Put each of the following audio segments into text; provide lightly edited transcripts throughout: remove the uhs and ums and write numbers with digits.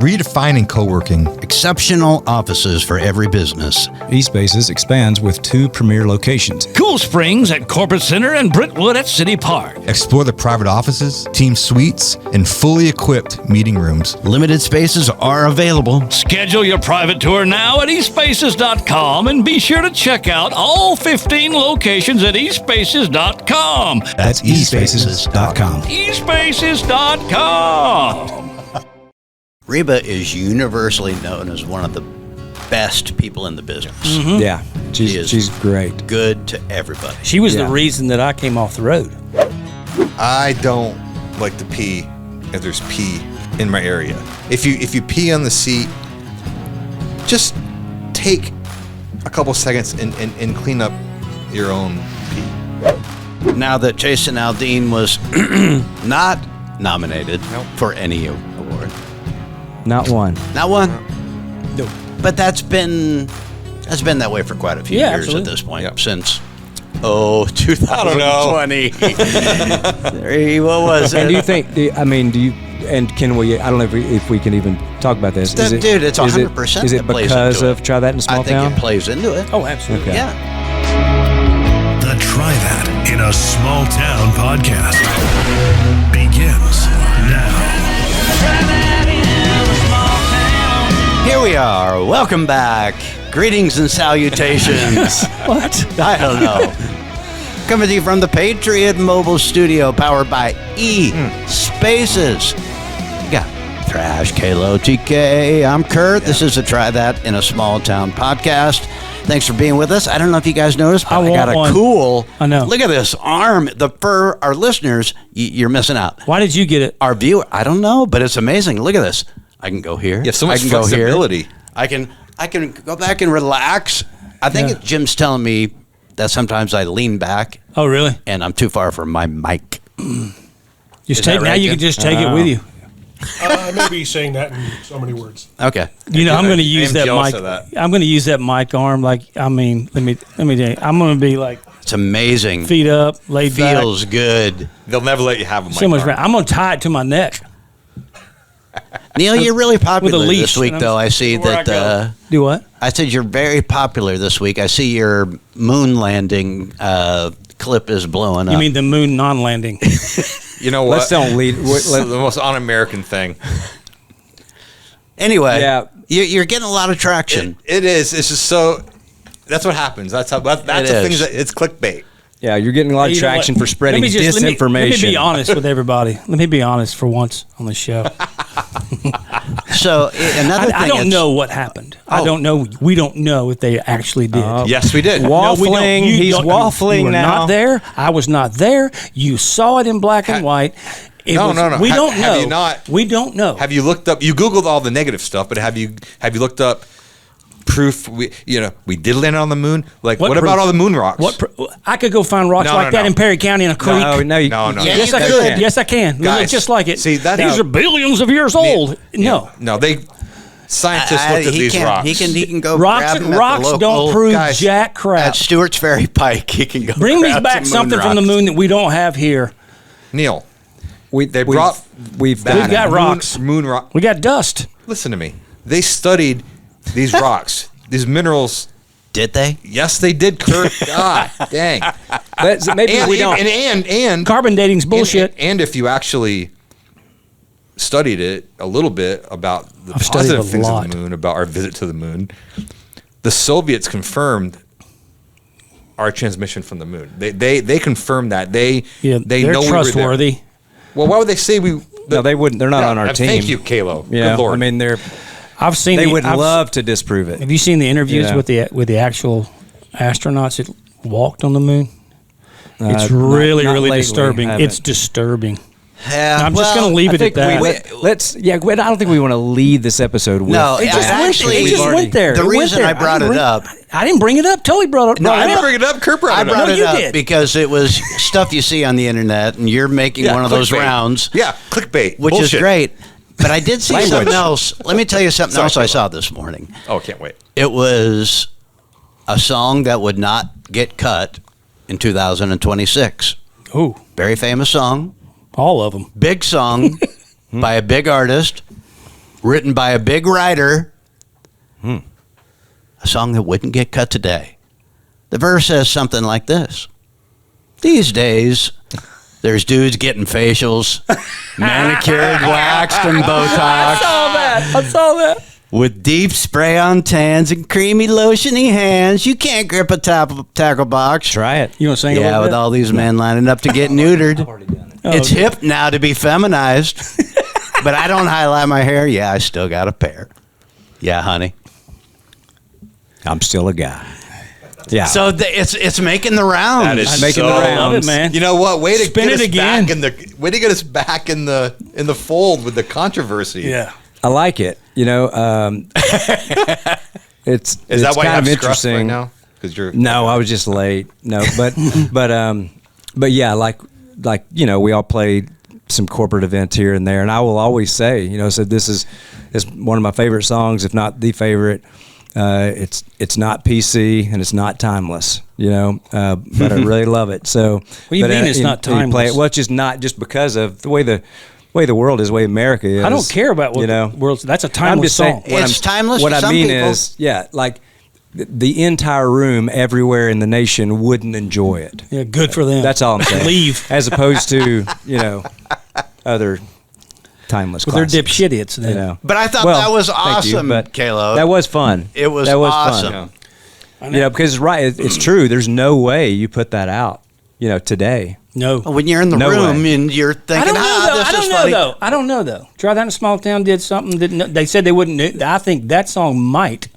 redefining co-working. Exceptional offices for every business. eSpaces expands with 2 premier locations. Cool Springs at Corporate Center and Brentwood at City Park. Explore the private offices, team suites, and fully equipped meeting rooms. Limited spaces are available. Schedule your private tour now at espaces.com and be sure to check out all 15 locations at espaces.com. That's eSpaces.com. espaces.com. Reba is universally known as one of the best people in the business. Mm-hmm. Yeah, she's great. Good to everybody. She was Yeah. the reason that I came off the road. I don't like to pee if there's pee in my area. If you pee on the seat, just take a couple seconds and clean up your own pee. Now that Jason Aldean was not nominated Nope. for any award. Not one. Not one. No. But that's been that way for quite a few Yeah, years absolutely. at this point. Yep. Since 2020. What was And it? do you think? Can we? I don't know if we can even talk about this. Dude, it's 100% Is it that plays because into of it. Try That in a Small I think Town? it plays into it. Oh, absolutely. Okay. Yeah. The Try That in a Small Town podcast begins now. Here we are. Welcome back. Greetings and salutations. What? I don't know. Coming to you from the Patriot Mobile studio, powered by eSpaces. We got Thrash, Kalo, TK. I'm Kurt. This is a Try That in a Small Town podcast. Thanks for being with us. I don't know if you guys noticed, but I got a cool. I know. Look at this arm. For our listeners, you're missing out. Why did you get it? Our viewer, I don't know, but it's amazing. Look at this. I can go here. You have so much I can go here. flexibility. I can go back and relax. I think Jim's telling me that sometimes I lean back Oh, really? and I'm too far from my mic. Just that take now. right, You Jim? can just take it with you. Maybe saying that in so many words. Okay. You know, I'm going to use am that jealous mic. of that. I'm going to use that mic arm. Let me tell you. I'm going to be like It's amazing. feet up, laid Feels back. good. They'll never let you have them. So much. I'm going to tie it to my neck. Neil, you're really popular leash, this week, and though. I see where I that. go. Do what? I said you're very popular this week. I see your moon landing clip is blowing up. You mean the moon non-landing? You know what? Let's don't lead. It's the most un-American thing. Anyway, Yeah. you're getting a lot of traction. It is. It's just so. That's what happens. That's It the thing. is. That it's clickbait. Yeah, you're getting a lot of You know traction what? for spreading Let disinformation. me be honest with everybody. Let me be honest for once on the show. So another thing, I don't it's- know what happened. I Oh. don't know. We don't know if they actually did. Yes, we did. No, we don't. Waffling. You He's don't- waffling you were now. Not there. I was not there. You saw it in black and white. It No. We Have- don't know. have you not- We don't know. Have you looked up? You Googled all the negative stuff, but have you looked up proof? We did land on the moon. Like, what proof? about all the moon rocks? I could go find rocks No, like no, that no. in Perry County in a creek. No, No. Yes, I you could. can. Yes, I can. They look Guys, just like it. see, that- These are billions of years old. No. No, they scientists looked at these rocks. He can go Rocks grab them at rocks the don't local, prove guys, jack crap. at Stewart's Ferry Pike. He can go. Bring me grab back some something from the rocks. moon that we don't have here. Neil, We've we've got rocks. moon rock. We got dust. Listen to me. They studied these rocks, these minerals. Did they? Yes, they did, Kurt. God dang. Maybe And, we don't. and Carbon dating's bullshit. And if you actually studied it a little bit about the I've studied positive a things lot. of the moon, about our visit to the moon, the Soviets confirmed our transmission from the moon. They confirmed that. They Yeah, they they're know trustworthy. we were there. Well, why would they say we? No, they wouldn't. They're not on our team. Thank you, Kalo. Yeah, Good Lord. I mean, I've seen. they would love to disprove it. Have you seen the interviews Yeah. with the actual astronauts that walked on the moon? It's not- really not lately, disturbing. haven't. It's disturbing. Yeah, I'm just going to leave I it at think that. let's. Yeah, I don't think we want to lead this episode with. No, It just, actually, it just went there. The It went reason there. I brought didn't it bring- up. I didn't bring it up. Totally brought it. No, I I didn't know. bring it up. Kurt brought I it brought up. it you up did. because it was stuff you see on the internet, and you're making one of those clickbait. rounds. Yeah, clickbait. Which Bullshit. is great. But I did see Language. something else. Let me tell you something Sorry, else I Kalo. saw this morning. Oh, can't wait. It was a song that would not get cut in 2026. Ooh, Very famous song, all of them. big song by a big artist. written by a big writer. A song that wouldn't get cut today. The verse says something like this. These days, there's dudes getting facials, manicured, waxed, and Botox. I saw that. With deep spray-on tans and creamy lotiony hands. You can't grip a tackle box. Try it. You want to sing a Yeah, little with bit? all these men lining up to get neutered. It's okay. hip now to be feminized. But I don't highlight my hair. Yeah, I still got a pair. Yeah, honey. I'm still a guy. Yeah. So it's making the rounds. That is Making so. the I love rounds. it, man. You know what? Way to Spin get it us again. back in the. Way to get us back in the fold with the controversy. Yeah. I like it. You know, it's Is that why you kind have of scruff interesting right now? Because you're. No, I was just late. No, but yeah, like you know, we all played some corporate events here and there, and I will always say, you know, so this is one of my favorite songs, if not the favorite. It's not PC and it's not timeless, you know, but I really love it. So, What do you mean it's not and you play it- timeless? well, it's just not just because of the way the world is, the way America is. I don't care about what you know. the world's. That's a I'm timeless just saying, song. It's timeless What to I some mean people. is, yeah, like the entire room everywhere in the nation wouldn't enjoy it. Yeah, good for them. That's all I'm saying. Leave. As opposed to, you know, other timeless Well, they're classics. dipshits then. You know. But I thought Well, that was thank you, awesome, but Caleb. That was fun. It was that was awesome. Fun. You know, because it's right. It's true. There's no way you put that out, you know, today. No. When you're in the No room way. and you're I thinking, don't know though. this I is don't know funny. though. I don't know though. Try that in a small town. Did something that they said they wouldn't. I think that song might.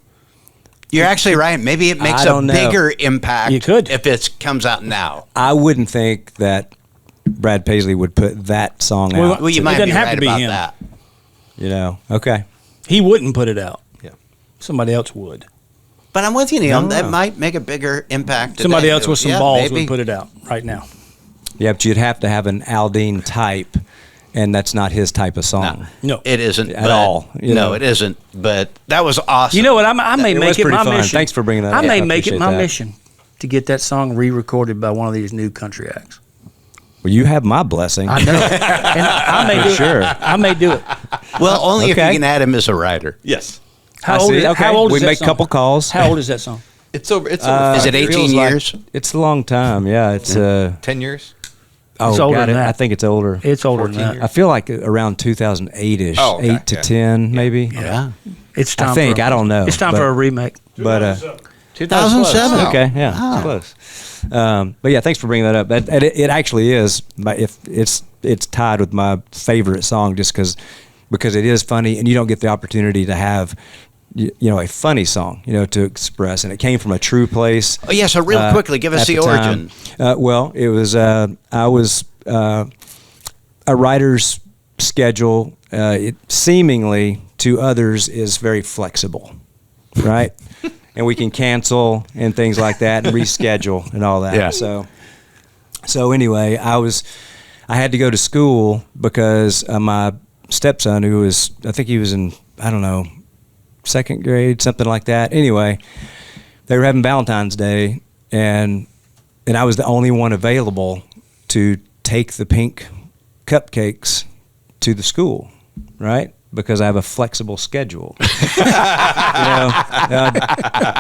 You're actually right. Maybe it makes I a don't know. bigger impact You could. if it comes out now. I wouldn't think that Brad Paisley would put that song Well, out. Well, you It might doesn't be have right to be about him. that. You know. Okay. He wouldn't put it out. Yeah. Somebody else would. But I'm with you, Neil. No. That might make a bigger impact. Somebody today. else with some Yeah, balls maybe. would put it out right now. Yeah, but you'd have to have an Aldine type, and that's not his type of song. No. It isn't At but- all, you No, know. it isn't. But that was awesome. You know what? I may It make was it pretty my fun. mission. Thanks for bringing that I up. may I make it appreciate my that. mission to get that song re-recorded by one of these new country acts. Well, you have my blessing. I know, and I may do Sure. it. I may do it. Well, only if Okay. you can add him as a writer. Yes. How I old? see. Is, Okay. how old is We that make a song? couple calls. How old is that song? It's over. It's over. Is it 18 feels like- years? It's a long time. Yeah, it's 10 years. oh, It's older got than it. that. I think it's older. It's older than 14 that. I feel like around 2008ish, Oh, okay. 8 to Yeah. 10 maybe. Yeah. It's time. I think. For, I don't know. It's time but- for a remake. But 2007. Wow. okay, yeah, it's close. But yeah, thanks for bringing that up. It actually is. If it's tied with my favorite song, just because it is funny, and you don't get the opportunity to have you know a funny song, you know, to express, and it came from a true place. Oh, yeah, so real quickly, give us at the time. origin. Well, it was I was a writer's schedule. It seemingly to others is very flexible, right? And we can cancel and things like that and reschedule and all that. Yeah. So anyway, I had to go to school because my stepson, who was, I think he was in, I don't know, second grade, something like that. Anyway, they were having Valentine's Day, and I was the only one available to take the pink cupcakes to the school, right? Because I have a flexible schedule.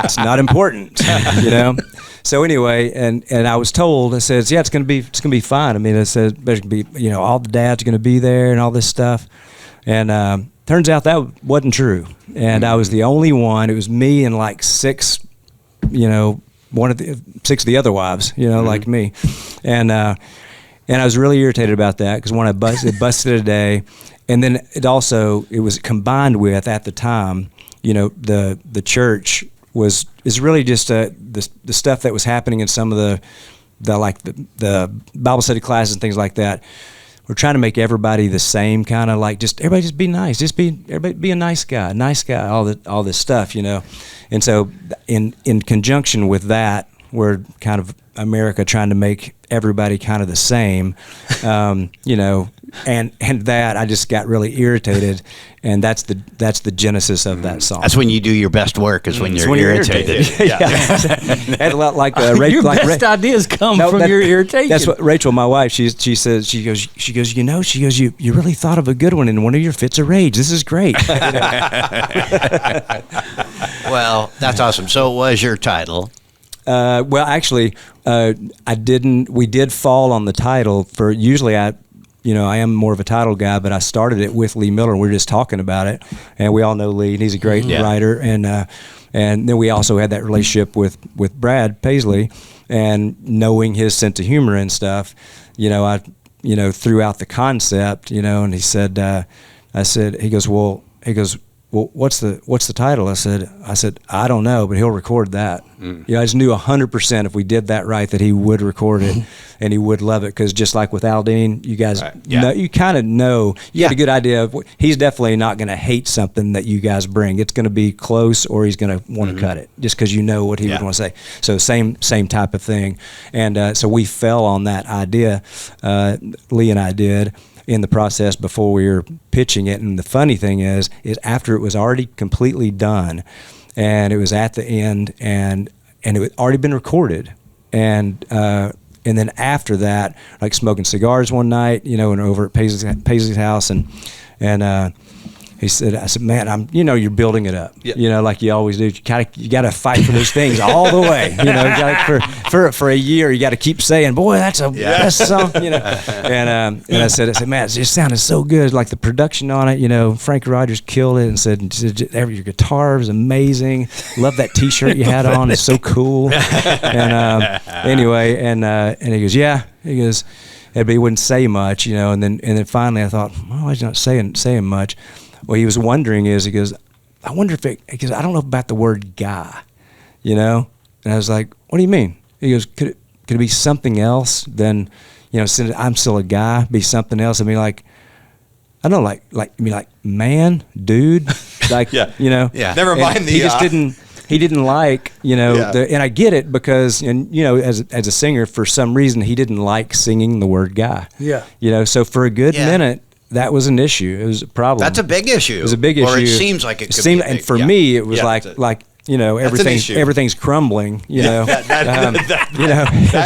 It's not important, you know. So anyway, and I was told, I says, yeah, it's gonna be fine. I mean, it says there's gonna be, you know, all the dads are gonna be there and all this stuff. And turns out that wasn't true. And I was the only one. It was me and like six, you know, six of the other wives, you know, like me. And I was really irritated about that because when it busted a day. And then it was combined with, at the time, you know, the church is really just the stuff that was happening in some of the Bible study classes and things like that. We're trying to make everybody the same, kind of like everybody just be nice, everybody be a nice guy, all this stuff, you know. And so in conjunction with that, we're kind of America trying to make everybody kind of the same, you know, and that I just got really irritated, and that's the genesis of that song. That's when you do your best work, is when you're irritated. And a lot like your best ideas come from your irritation. That's what Rachel, my wife, she says, she goes, you really thought of a good one in one of your fits of rage. This is great. Well, that's awesome. So it was your title. Well, actually, we did fall on the title for, usually I am more of a title guy, but I started it with Lee Miller, and we were just talking about it, and we all know Lee, and he's a great writer, and then we also had that relationship with Brad Paisley, and knowing his sense of humor and stuff, I threw out the concept, and he said, he goes, well, what's the title? I said, I don't know, but he'll record that. I just knew 100% if we did that right that he would record it and he would love it, because just like with Aldine, you guys, you kind of know, you get a good idea of he's definitely not going to hate something that you guys bring. It's going to be close, or he's going to want to cut it just because you know what he would want to say. So same type of thing, and so we fell on that idea. Lee and I did. In the process before we were pitching it, and the funny thing is after it was already completely done, and it was at the end, and it had already been recorded, and then after that, like smoking cigars one night, and over at Paisley's house, and I said, man, you're building it up, like you always do. You gotta fight for those things all the way, for a year, you got to keep saying, boy, that's a best song, and I said, man, it just sounded so good, like the production on it, Frank Rogers killed it, and said your guitar was amazing, love that T-shirt you had on, it's so cool, and anyway, and he goes, he goes, but he wouldn't say much, and then finally I thought, well, he's not saying much. What he was wondering is, he goes, I wonder because I don't know about the word guy, and I was like, what do you mean? He goes, could it be something else than, since I'm still a guy, be something else? I mean, like, I don't know, like man, dude, like, Never mind he just didn't like, and I get it because, as a singer, for some reason, he didn't like singing the word guy. Yeah. So for a good minute, that was an issue. It was a problem. That's a big issue. It was a big issue. Or it seems like it could be. And for me, it was everything's crumbling. That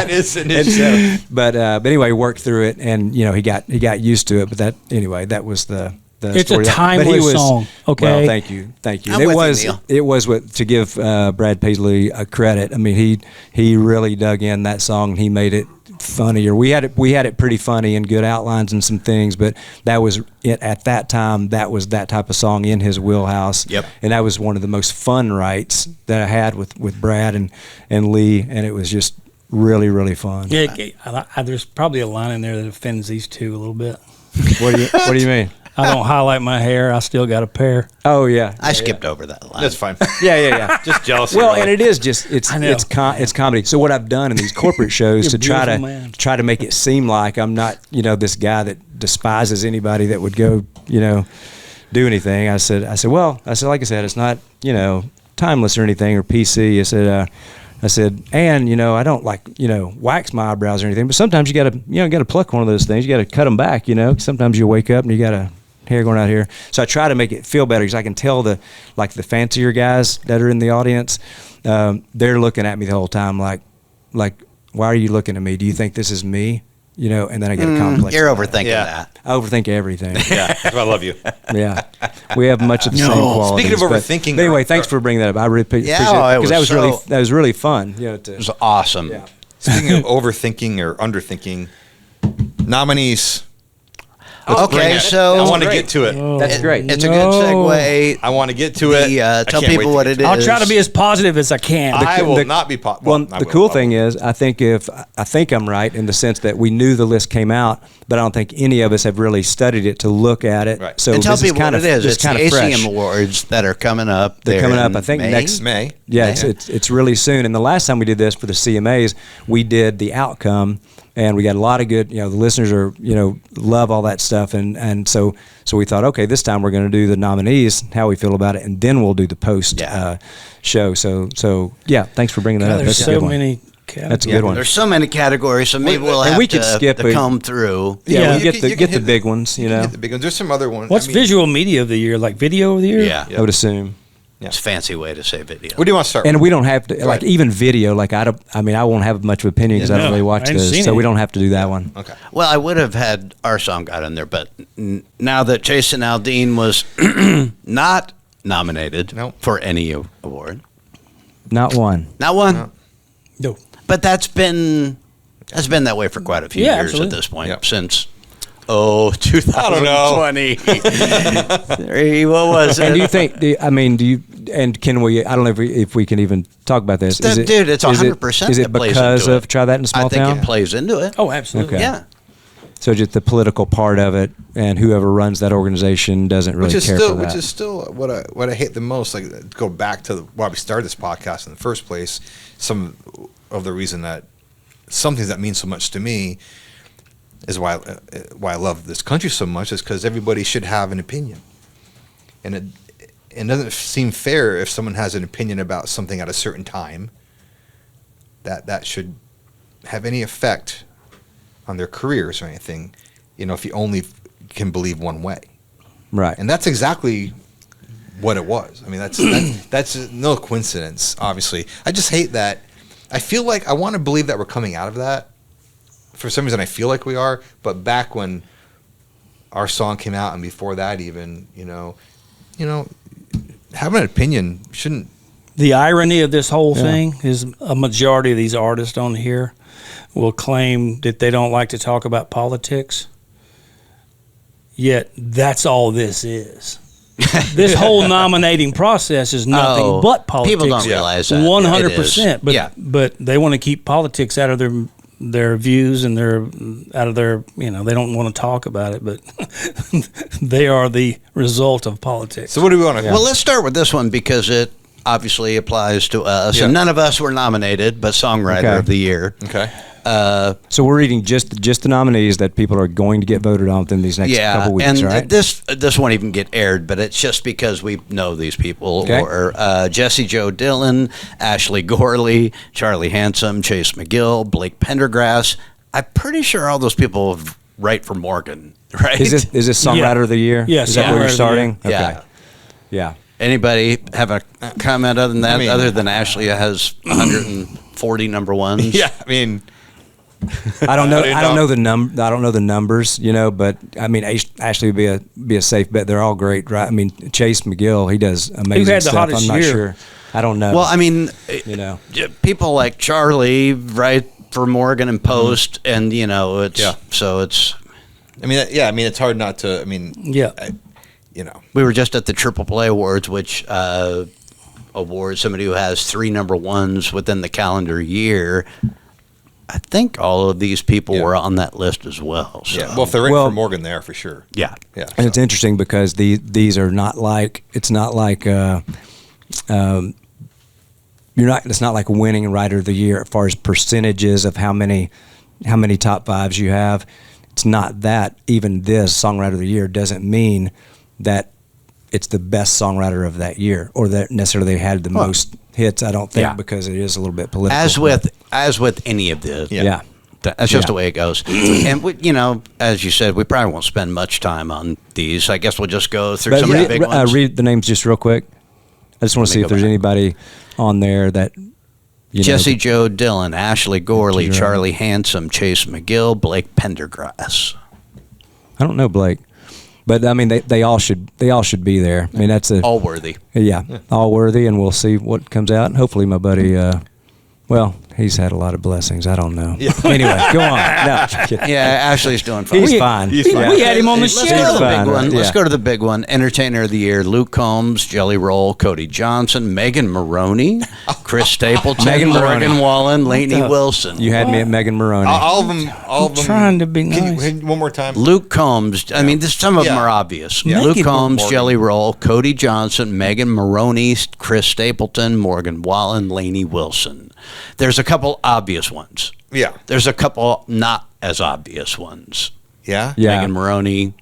is an issue. But anyway, worked through it, and he got used to it. But that was the. It's a timeless song. Okay. Well, thank you. I'm with you, Neil. It was to give Brad Paisley a credit. I mean, he really dug in that song. He made it funnier. We had it pretty funny and good outlines and some things, but that was it at that time. That was that type of song in his wheelhouse. Yep. And that was one of the most fun writes that I had with Brad and Lee, and it was just really, really fun. Yeah, there's probably a line in there that offends these two a little bit. What do you mean? I don't highlight my hair. I still got a pair. Oh yeah, I skipped over that line. That's fine. Yeah. Just jealous. Well, and it is just it's comedy. So what I've done in these corporate shows to try to make it seem like I'm not this guy that despises anybody that would go do anything. I said like I said, it's not timeless or anything or PC. I said, and I don't like wax my eyebrows or anything, but sometimes you gotta pluck one of those things. You gotta cut them back. Sometimes you wake up and you gotta hair going out here. So I try to make it feel better, because I can tell the fancier guys that are in the audience, they're looking at me the whole time like, why are you looking at me? Do you think this is me? And then I get a complex. You're overthinking that. I overthink everything. Yeah, that's why I love you. Yeah, we have much of the same qualities. Speaking of overthinking, but anyway, thanks for bringing that up. I really appreciate it, because that was really fun. It was awesome. Yeah. Speaking of overthinking or underthinking, nominees. Okay, so I want to get to it. That's great. It's a good segue. I want to get to it. Tell people what it is. I'll try to be as positive as I can. I will not be positive. Well, the cool thing is, I think I'm right in the sense that we knew the list came out, but I don't think any of us have really studied it to look at it. Right. So and tell this people is kind what of it is. It's It's kind the of fresh. ACM Awards that are coming up. They're coming up, I think, May? next May. Yeah, it's really soon. And the last time we did this for the CMAs, we did the outcome, and we got a lot of good. The listeners are love all that stuff, and so we thought, okay, this time we're going to do the nominees, how we feel about it, and then we'll do the post show. So yeah, thanks for bringing that up. There's That's a good so one. many That's a good one. There's so many categories, so maybe we'll and have we could to, skip to it. comb through. Yeah, you we can get hit the big ones. You know, Get the big ones. There's some other ones. What's visual media of the year? Like video of the year? Yeah. I would assume. It's a fancy way to say video. What do you want to start And with? we don't have to like ahead. even video. Like I won't have much of an opinion because I don't No, really I watch haven't those, seen so any. we don't have to do that one. Okay. Well, I would have had our song got in there, but now that Jason Aldean was not nominated Nope. for any award, Not one. not one. No. But that's been that way for quite a few Yeah, years absolutely. at this point. Yep. Since 2020. What was it? And do you think? Do you? And can we? I don't know if we can even talk about this. Dude, it's 100%. Is it that plays because into of it. Try That in a Small I think Town? it plays into it. Oh, absolutely. Okay. Yeah. So just the political part of it, and whoever runs that organization doesn't really care for that. Which is still what I hate the most. Like to go back to why we started this podcast in the first place. Some of the reason that some things that mean so much to me is why I love this country so much is because everybody should have an opinion, and it doesn't seem fair if someone has an opinion about something at a certain time that should have any effect on their careers or anything, if you only can believe one way. Right. And that's exactly what it was. I mean, that's no coincidence, obviously. I just hate that. I feel like I want to believe that we're coming out of that. For some reason, I feel like we are. But back when our song came out and before that even, having an opinion shouldn't. The irony of this whole thing is a majority of these artists on here will claim that they don't like to talk about politics, yet that's all this is. This whole nominating process is nothing but politics. People don't realize that. 100%. But Yeah. but they want to keep politics out of their views and out of their they don't want to talk about it, but they are the result of politics. So what do we want to? Well, let's start with this one because it obviously applies to us. Yeah. And none of us were nominated, but Songwriter Okay. of the Year. Okay. So we're reading just the nominees that people are going to get voted on within these next couple weeks, and right? this won't even get aired, but it's just because we know these people. Okay. Or Jesse Joe Dillon, Ashley Gorley, Charlie Handsome, Chase McGill, Blake Pendergrass. I'm pretty sure all those people write for Morgan, right? Is this Songwriter of the Year? Yeah, Is that Songwriter where of you're the starting? Year. Okay. Yeah. Anybody have a comment other than that? I mean- other than Ashley has 140 number ones. Yeah, I mean, I don't know. I I don't know I don't know the numbers, but I mean, Ashley would be a safe bet. They're all great, right? I mean, Chase McGill, he does amazing had the stuff. hottest I'm not year? sure. I don't know. Well, I mean, people like Charlie write for Morgan and Post, and it's Yeah. so it's. I mean, it's hard not to. I mean, Yeah. We were just at the Triple Play Awards, which awards somebody who has 3 number ones within the calendar year. I think all of these people Yeah. were on that list as well. So. yeah. Well, if they're in Well- for Morgan, they are for sure. yeah. Yeah. and it's interesting because these are not like it's not like it's not like winning writer of the year as far as percentages of how many top fives you have. It's not that. Even this songwriter of the year doesn't mean that it's the best songwriter of that year or that necessarily they had the most hits. I don't think Yeah. because it is a little bit political. As with any of this. yeah. That's just Yeah. the way it goes. And, as you said, we probably won't spend much time on these. I guess we'll just go through But some of the big ones. read the names just real quick. I just want to see go if there's back. anybody on there that Jesse Joe Dillon, Ashley Gorley, Joe. Charlie Handsome, Chase McGill, Blake Pendergrass. I don't know Blake, but I mean they all should be there. I mean that's All worthy. all worthy, and we'll see what comes out. And hopefully my buddy, he's had a lot of blessings. I don't know. Anyway, go on. No, I'm kidding. Yeah, Ashley's doing fine. He's fine. We had him on the Let's show. go to the Fine, big one. right? Let's Yeah. go to the big one. Entertainer of the Year: Luke Combs, Jelly Roll, Cody Johnson, Megan Maroney, Chris Stapleton, Megan Maroney. Morgan Wallen, Lainey Wilson. You had me at Megan Moroney. All of them. All of them. trying to be Can you nice. hit one more time? Luke Combs. I mean, some of them Yeah. are obvious. Yeah. Luke Megan Combs, Morgan. Jelly Roll, Cody Johnson, Megan Maroney, Chris Stapleton, Morgan Wallen, Lainey Wilson. There's a couple obvious ones. Yeah. There's a couple not as obvious ones. Yeah. Yeah. Megan Moroney,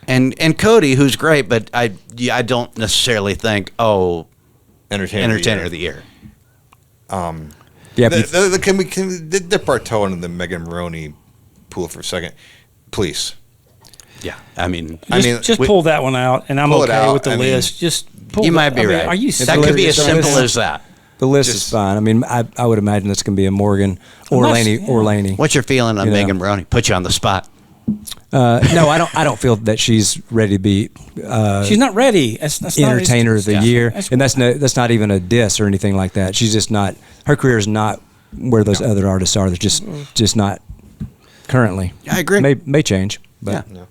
and Cody, who's great, but I don't necessarily think Entertainer. Entertainer of the Year. Yeah, Can we dip our toe into the Megan Moroney pool for a second, please? Yeah, I mean, Just pull that one out, and I'm Pull it okay out. with the I mean, list. Just pull you that- might be I mean, right. Are you That could be as serious? simple as that. the list Just- is fine. I mean, I would imagine it's going to be a Morgan or Unless- Lainey or Lainey. What's your feeling on You know. Megan Moroney? Put you on the spot. No, I don't feel that she's ready to be She's not ready. That's not entertainer of the year, That's- and that's not even a diss or anything like that. She's just not. Her career is not where those other artists are. They're just not currently. I agree. May change, but Yeah.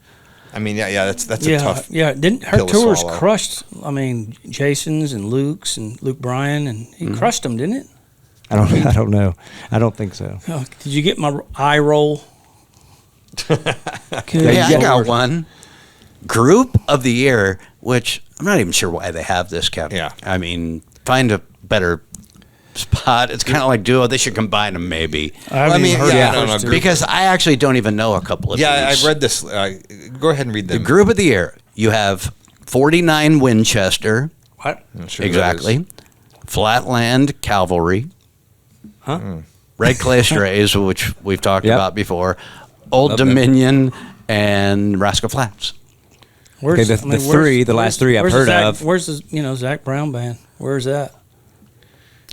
I mean, yeah, that's a Yeah, tough. yeah. Didn't her pill to tours swallow. crushed? I mean, Jason's and Luke's and Luke Bryan, and he crushed them, didn't it? I don't know. I don't think so. Oh, did you get my eye roll? Yeah, I got one. Group of the year, which I'm not even sure why they have this, Captain. Yeah. I mean, find a better spot. It's kind of like duo. They should combine them, maybe. I mean, heard yeah, the I don't first know. two. Because I actually don't even know a couple of Yeah, these. I read this. Go ahead and read The them. group of the year, you have 49 Winchester. What? I'm sure that Exactly. is- Flatland Cavalry. Huh? Red Clay Strays, which we've talked Yep. about before. Old Love them. Dominion and Rascal Flats. Where's, Okay, the last three I've where's heard Zac, of. Where's the Zac Brown Band? Where's that?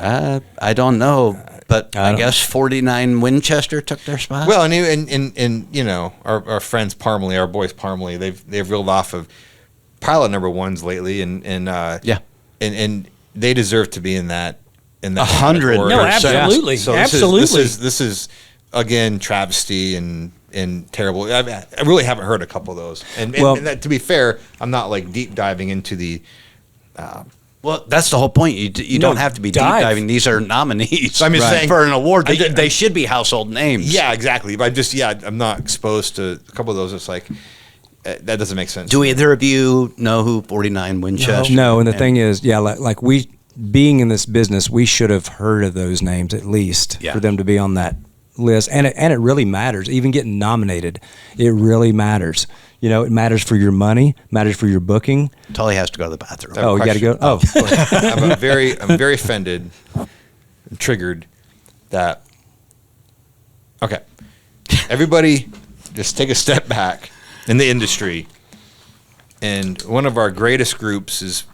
I don't know, but I don't- guess 49 Winchester took their spot. Well, and you know, our friends Parmalee, our boys Parmalee, they've reeled off of pilot number ones lately, and Yeah. and they deserve to be in that 100%. order. No, absolutely, So absolutely. this is again travesty and terrible. I really haven't heard a couple of those. And Well- that, to be fair, I'm not like deep diving into the. Well, that's the whole point. You don't have to be deep dive. diving. These are nominees I'm just saying- for an award. I They, did- they should be household names. Yeah, exactly. But I'm not exposed to a couple of those. It's like that doesn't make sense. Do either of you know who 49 Winchester? No, and the thing is, yeah, like we being in this business, we should have heard of those names at least Yeah. for them to be on that list, and it really matters. Even getting nominated, it really matters. You know, it matters for your money, matters for your booking. Tully has to go to the bathroom. Oh, you got to go. Oh, I'm very offended, and triggered that. Okay, everybody, just take a step back in the industry, and one of our greatest groups is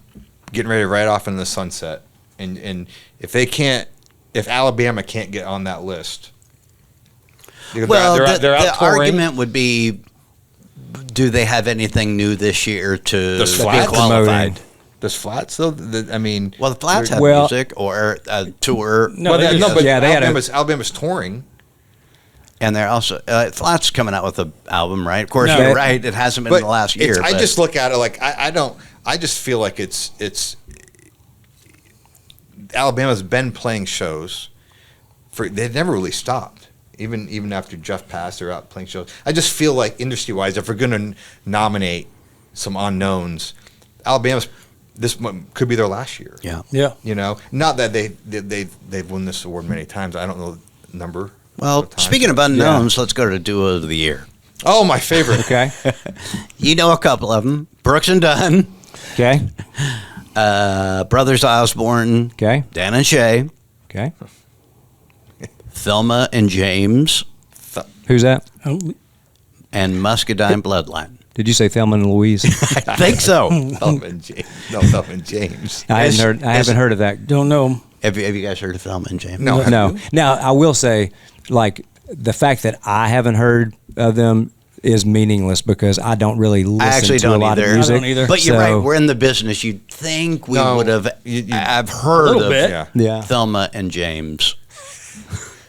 getting ready to ride off into the sunset, and if Alabama can't get on that list, Well, they're the out touring. argument would be, do they have anything new this year to Does be Flats qualified? Does Flats though? I mean, Well, the Flats have Well- music or a tour. No, well, they just- but yeah, they had Alabama's touring. And they're also Flats coming out with an album, right? Of course, No. you're right. It hasn't been in the last year. I but- just look at it like I don't. I just feel like it's Alabama's been playing shows for they've never really stopped. Even after Jeff passed, they're out playing shows. I just feel like industry wise, if we're going to nominate some unknowns, Alabama's this one could be their last year. Yeah. Yeah. You know, not that they've won this award many times. I don't know the number. Well, of times. speaking of unknowns, let's go to Duo of the Year. Oh, my favorite. okay, You know a couple of them. Brooks and Dunn, okay, Brothers Osborne, okay, Dan and Shay, okay. Thelma and James, Who's that? Oh, and Muscadine Bloodline. Did you say Thelma and Louise? I think so. Thelma and James. No, Thelma and James. I Is- haven't heard of that. don't know. Have you guys heard of Thelma and James? No. No. Now I will say, like the fact that I haven't heard of them is meaningless because I don't really listen actually to don't a lot either. of music. I don't either. But you're So- right. We're in the business. You'd think we No, would have. you- I've heard little of bit. Yeah. Yeah. Thelma and James.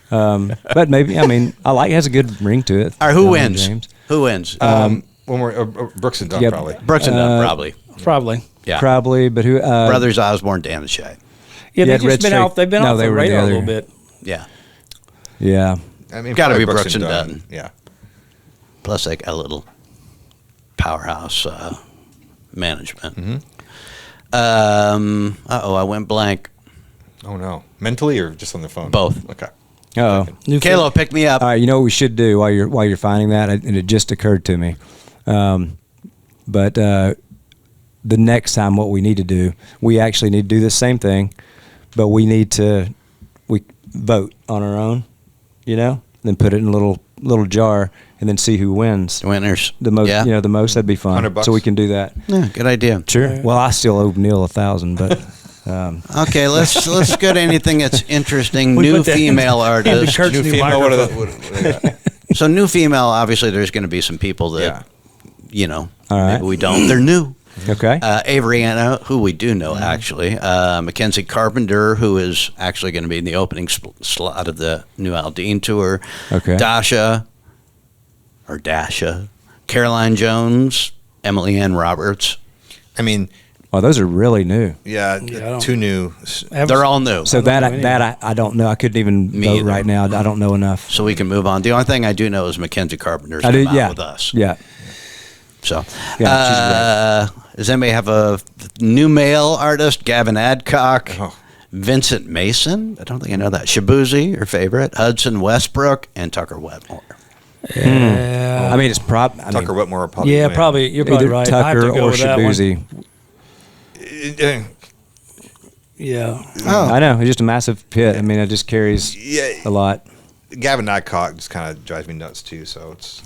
But maybe, I mean, I like it has a good ring to it. All right, who Thelma and wins? James. Who wins? One more. Brooks and Dunn, Yeah, probably. Brooks and Dunn, probably. Probably. Yeah. Probably, but who? Brothers Osborne, Dan and Shay. Yeah, Yeah, they've Red just been Straight- off. They've been no, off they the were radar a together. little bit. Yeah. Yeah. I mean, Gotta probably be Brooks and Dunn. Yeah. Plus, like a little powerhouse management. I went blank. Oh no, mentally or just on the phone? Both. Okay. Oh. Kalo, pick me up. All right. You know what we should do while you're finding that, and it just occurred to me. But the next time, what we need to do, we actually need to do the same thing, but we need to vote on our own, then put it in a little jar and then see who wins. Winners. The most, Yeah. the most, that'd be fun. $100. So we can do that. Yeah, good idea. Sure. Well, I still owe Neil $1,000, but Okay, let's go to anything that's interesting. We New put that female into artist. Kurt's New new female, microphone. what do they got? So new female, obviously there's going to be some people that, Yeah. All right. maybe we don't. They're new. okay. Avery Anna, who we do know actually. Mackenzie Carpenter, who is actually going to be in the opening slot of the new Aldine tour. Okay. Dasha. Caroline Jones, Emily Ann Roberts. I mean, Oh, those are really new. yeah, don't- too new. They're all new. So don't know I don't know. I couldn't even Me vote either. right now. I don't know enough. So we can move on. The only thing I do know is Mackenzie Carpenter's I do. come out Yeah. with us. Yeah. So, Yeah, does anybody have a new male artist? Gavin Adcock, Oh. Vincent Mason. I don't think I know that. Shabuzi, your favorite. Hudson Westbrook and Tucker Wetmore. I mean, it's Tucker Whitmore probably. Yeah, win. probably. You're probably either right. I have to Tucker go or with that one. Shabuzi. Yeah. I know. It's just a massive hit. I mean, it just carries Yeah. a lot. Gavin Adcock just kind of drives me nuts too. So it's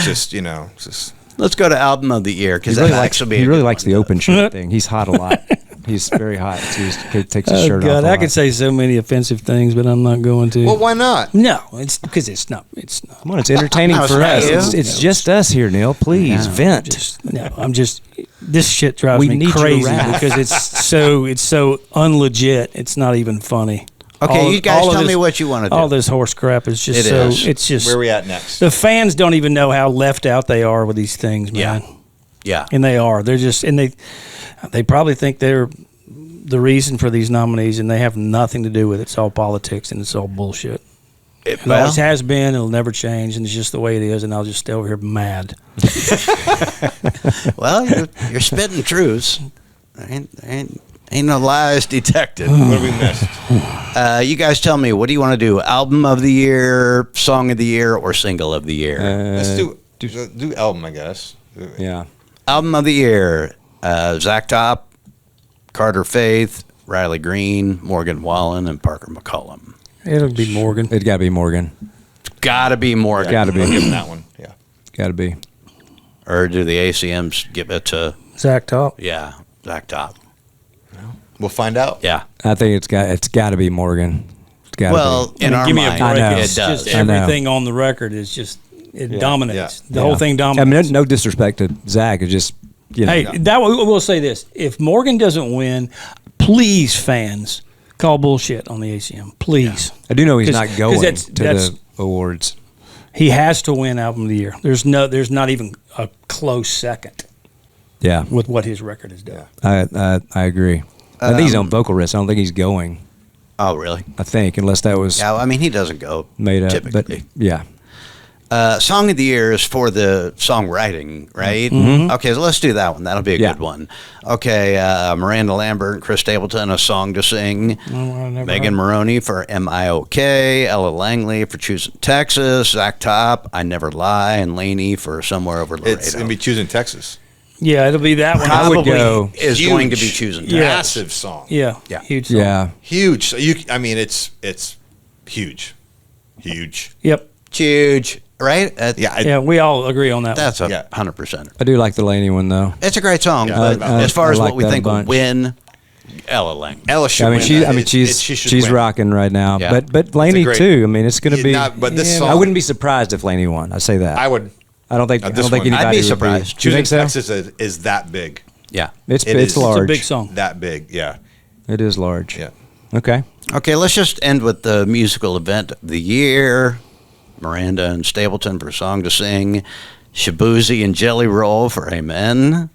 just it's just Let's go to album of the year because He really that likes, actually be he a really good likes one. the open shirt thing. He's hot a lot. He's very hot. So he takes his Oh, shirt off. God, a I lot. could say so many offensive things, but I'm not going to. well, why not? No, it's because it's not. It's not. Come on, it's entertaining No, it's for not us. you. It's just us here, Neil. Please vent. I'm just. This shit drives We me need your crazy wrath. because it's so unlegit. It's not even funny. Okay, you guys of tell this- me what you want to do. All this horse crap is just It so. is. It's just Where are we at next? the fans don't even know how left out they are with these things, man. Yeah. And they are. They're just and they probably think they're the reason for these nominees, and they have nothing to do with it. It's all politics and it's all bullshit. It always has been. It'll never change, and it's just the way it is. And I'll just stay over here mad. Well, you're spitting truths. Ain't no lies detected. What have we missed? You guys tell me, what do you want to do? Album of the year, song of the year, or single of the year? Let's do album, I guess. Yeah. Album of the year, Zach Top, Carter Faith, Riley Green, Morgan Wallen, and Parker McCollum. It'll be Morgan. It got to be Morgan. Gotta be Morgan. Gotta be. I'll give him that one. Yeah. Got to be. Or do the ACMs give it to, Zach Top. Zach Top? We'll find out. Yeah. I think it's got to be Morgan. It's got to Well, be. in our give me a mind, break. I know. it It's does. just I know. everything on the record is just it dominates. Yeah. The whole thing I dominates. mean, no disrespect to Zach. It's just Hey, we'll say this: if Morgan doesn't win, please, fans, call bullshit on the ACM. Please, I do know he's 'Cause- not going 'cause to that's- the awards. he has to win Album of the Year. There's not even a close second Yeah, with what his record has done. I agree. I think he's on vocal risk. I don't think he's going. Oh, really? I think unless that was Yeah, I mean, he doesn't go made up. typically. But yeah, Song of the Year is for the songwriting, right? Okay, so let's do that one. That'll be a Yeah. good one. Okay, Miranda Lambert and Chris Stapleton, A Song to Sing. Megan Moroney for MIOK. Ella Langley for Choosing Texas. Zach Top, I Never Lie. And Lainey for Somewhere Over Laredo. It's going to be choosing Texas. Yeah, it'll be that one. I would Probably go is huge. going to be Choosing Yeah. Texas. Massive song. Yeah, Yeah. huge. Song. yeah. Huge. So I mean, it's huge. Huge. Yep. Huge, right? Yeah, we all agree on that. That's Yeah. 100%. I do like the Laney one though. It's a great song, Yeah, but I as far I as like what we that a think will bunch. win, Ella Langley. Ella should I mean, win. She should she's win. rocking right now. Yeah. But Laney great- too. I mean, it's going to be. But this I song- wouldn't be surprised if Laney won. I say that. I would. I don't think. I this don't think one. anybody I'd be would surprised. You Choosing think so? Texas is that big. Yeah. It's It it's is. large. It's a big song. That big. Yeah. It is large. Yeah. Okay. Okay, let's just end with the musical event of the year. Miranda and Stapleton for Song to Sing. Shabuzi and Jelly Roll for Amen.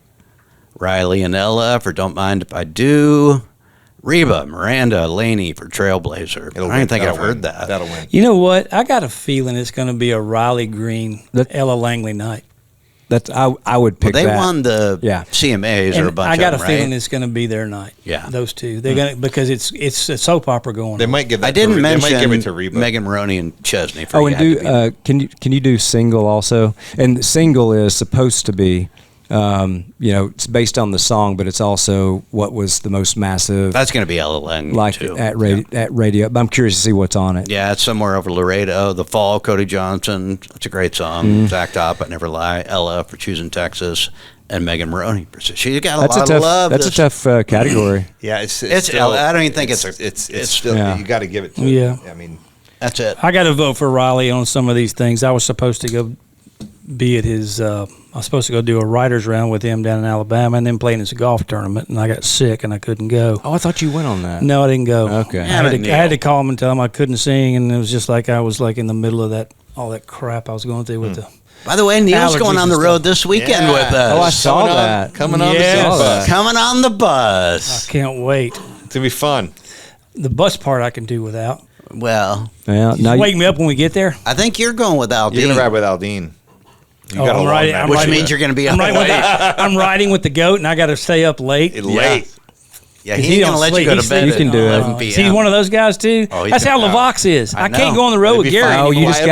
Riley and Ella for Don't Mind If I Do. Reba, Miranda, Lainey for Trailblazer. I don't think I've heard that. That'll win. You know what? I got a feeling it's going to be a Riley Green, Ella Langley night. That's I would pick They that. won the Yeah. CMAs or a And bunch I got of a them, feeling right? it's going to be their night. Yeah. Those two. They're going to because it's a soap opera going. They on. might give that I didn't to, mention They might give it to Reba. Megan Moroney and Chesney for Oh, and You Had to Be. can you do single also? And single is supposed to be It's based on the song, but it's also what was the most massive. That's going to be LLN like too. at radio. But I'm curious to see what's on it. Yeah, it's somewhere over Laredo. The Fall, Cody Johnson. It's a great song. Zach Top, I Never Lie. Ella for Choosing Texas. And Megan Moroney. She's got a lot of love. That's a tough category. Yeah, it's still, I don't even think it's still, you got to give it to it. I mean, that's it. I got to vote for Riley on some of these things. I was supposed to go be at his, I was supposed to go do a writer's round with him down in Alabama and then play in his golf tournament, and I got sick and I couldn't go. Oh, I thought you went on that. No, I didn't go. Okay. I had to call him and tell him I couldn't sing, and it was just like I was like in the middle of all that crap I was going through with the. By the way, Neil's going on the road this weekend with us. Oh, I saw that. Coming on the bus. Coming on the bus. I can't wait. It's going to be fun. The bus part I can do without. Well, wake me up when we get there. I think you're going with Aldine. You're going to ride with Aldine. Which means you're going to be up late. I'm riding with the goat, and I got to stay up late. Late. Yeah, he ain't going to let you go to bed. You can do it. He's one of those guys too. That's how LaVox is. I can't go on the road with Gary. Oh, you just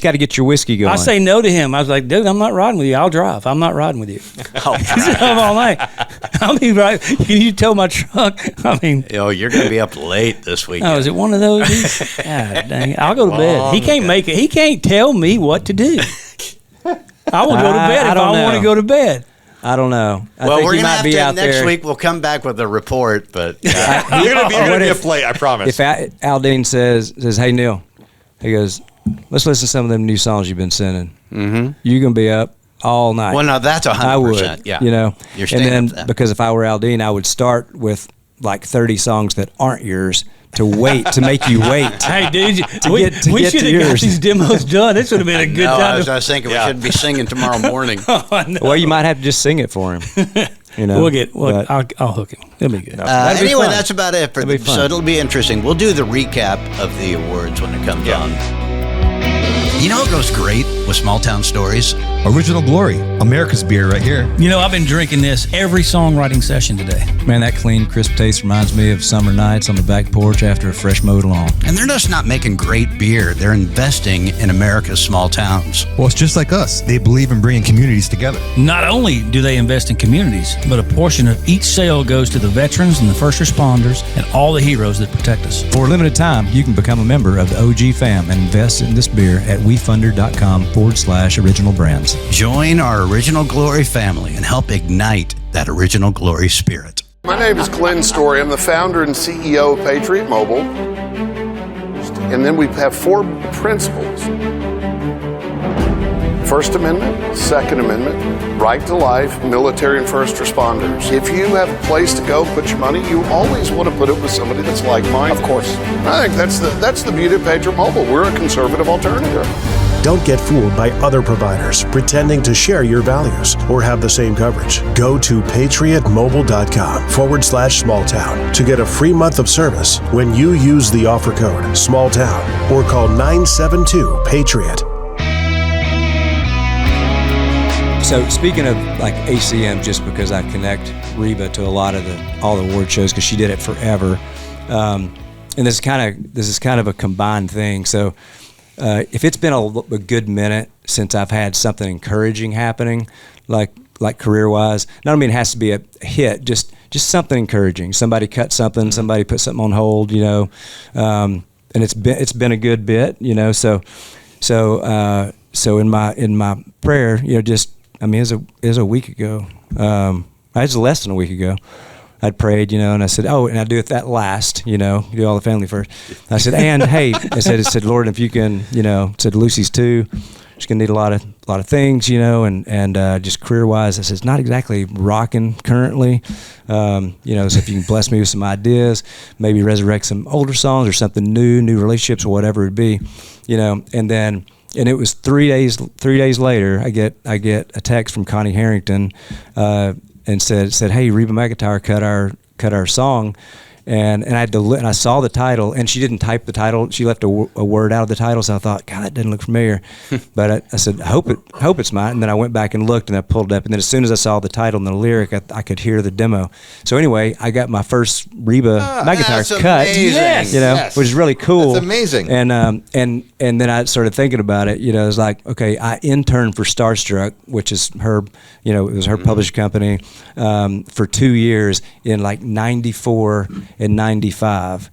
got to get your whiskey going. I say no to him. I was like, dude, I'm not riding with you. I'll drive. I'm not riding with you. I'm all night. I'll be right. Can you tow my truck? I mean, you're going to be up late this weekend. Oh, is it one of those? God dang it. I'll go to bed. He can't make it. He can't tell me what to do. I will go to bed if I want to go to bed. I don't know. Well, we're going to have to, next week we'll come back with a report, but you're going to be up late, I promise. If Aldine says, hey, Neil, he goes, let's listen to some of them new songs you've been sending. Mm-hmm. You're going to be up all night. Well, no, that's 100%. I would, yeah. And then because if I were Aldine, I would start with like 30 songs that aren't yours to make you wait. Hey, dude, we should have got these demos done. This would have been a good time. I was thinking we shouldn't be singing tomorrow morning. Well, you might have to just sing it for him. I'll hook him. It'll be good. Anyway, that's about it for so it'll be interesting. We'll do the recap of the awards when it comes on. You know what goes great with Small Town Stories? Original Glory, America's beer right here. I've been drinking this every songwriting session today. Man, that clean, crisp taste reminds me of summer nights on the back porch after a fresh mowed lawn. And they're just not making great beer. They're investing in America's small towns. Well, it's just like us. They believe in bringing communities together. Not only do they invest in communities, but a portion of each sale goes to the veterans and the first responders and all the heroes that protect us. For a limited time, you can become a member of the OG fam and invest in this beer at wefunder.com/original brands. Join our Original Glory family and help ignite that Original Glory spirit. My name is Glenn Story. I'm the founder and CEO of Patriot Mobile. And then we have 4 principles. First Amendment, Second Amendment, right to life, military and first responders. If you have a place to go put your money, you always want to put it with somebody that's like-minded. Of course. I think that's the beauty of Patriot Mobile. We're a conservative alternative. Don't get fooled by other providers pretending to share your values or have the same coverage. Go to patriotmobile.com/smalltown to get a free month of service when you use the offer code SMALLTOWN or call 972-PATRIOT. So speaking of like ACM, just because I connect Reba to a lot of all the award shows because she did it forever, and this is kind of a combined thing. So if it's been a good minute since I've had something encouraging happening, like career-wise, not only it has to be a hit, just something encouraging. Somebody cut something, somebody put something on hold, and it's been a good bit, So in my prayer, it was a week ago. It was less than a week ago. I'd prayed, and I said, and I do it that last, do all the family first. I said, and hey, I said, Lord, if you can, said Lucy's too. She's gonna need a lot of things, and just career-wise. I said, it's not exactly rocking currently, so if you can bless me with some ideas, maybe resurrect some older songs or something new relationships or whatever it be, and it was 3 days later, I get a text from Connie Harrington, and said, hey, Reba McEntire cut our song, And I had to look, and I saw the title, and she didn't type the title. She left a word out of the title, so I thought, God, that doesn't look familiar. But I said, I hope it's mine. And then I went back and looked, and I pulled it up. And then as soon as I saw the title and the lyric, I could hear the demo. So anyway, I got my first Reba McIntyre cut, which is really cool. That's amazing. And then I started thinking about it. It was like, okay, I interned for Starstruck, which is her, it was her publishing company, for 2 years in like 94 and 95,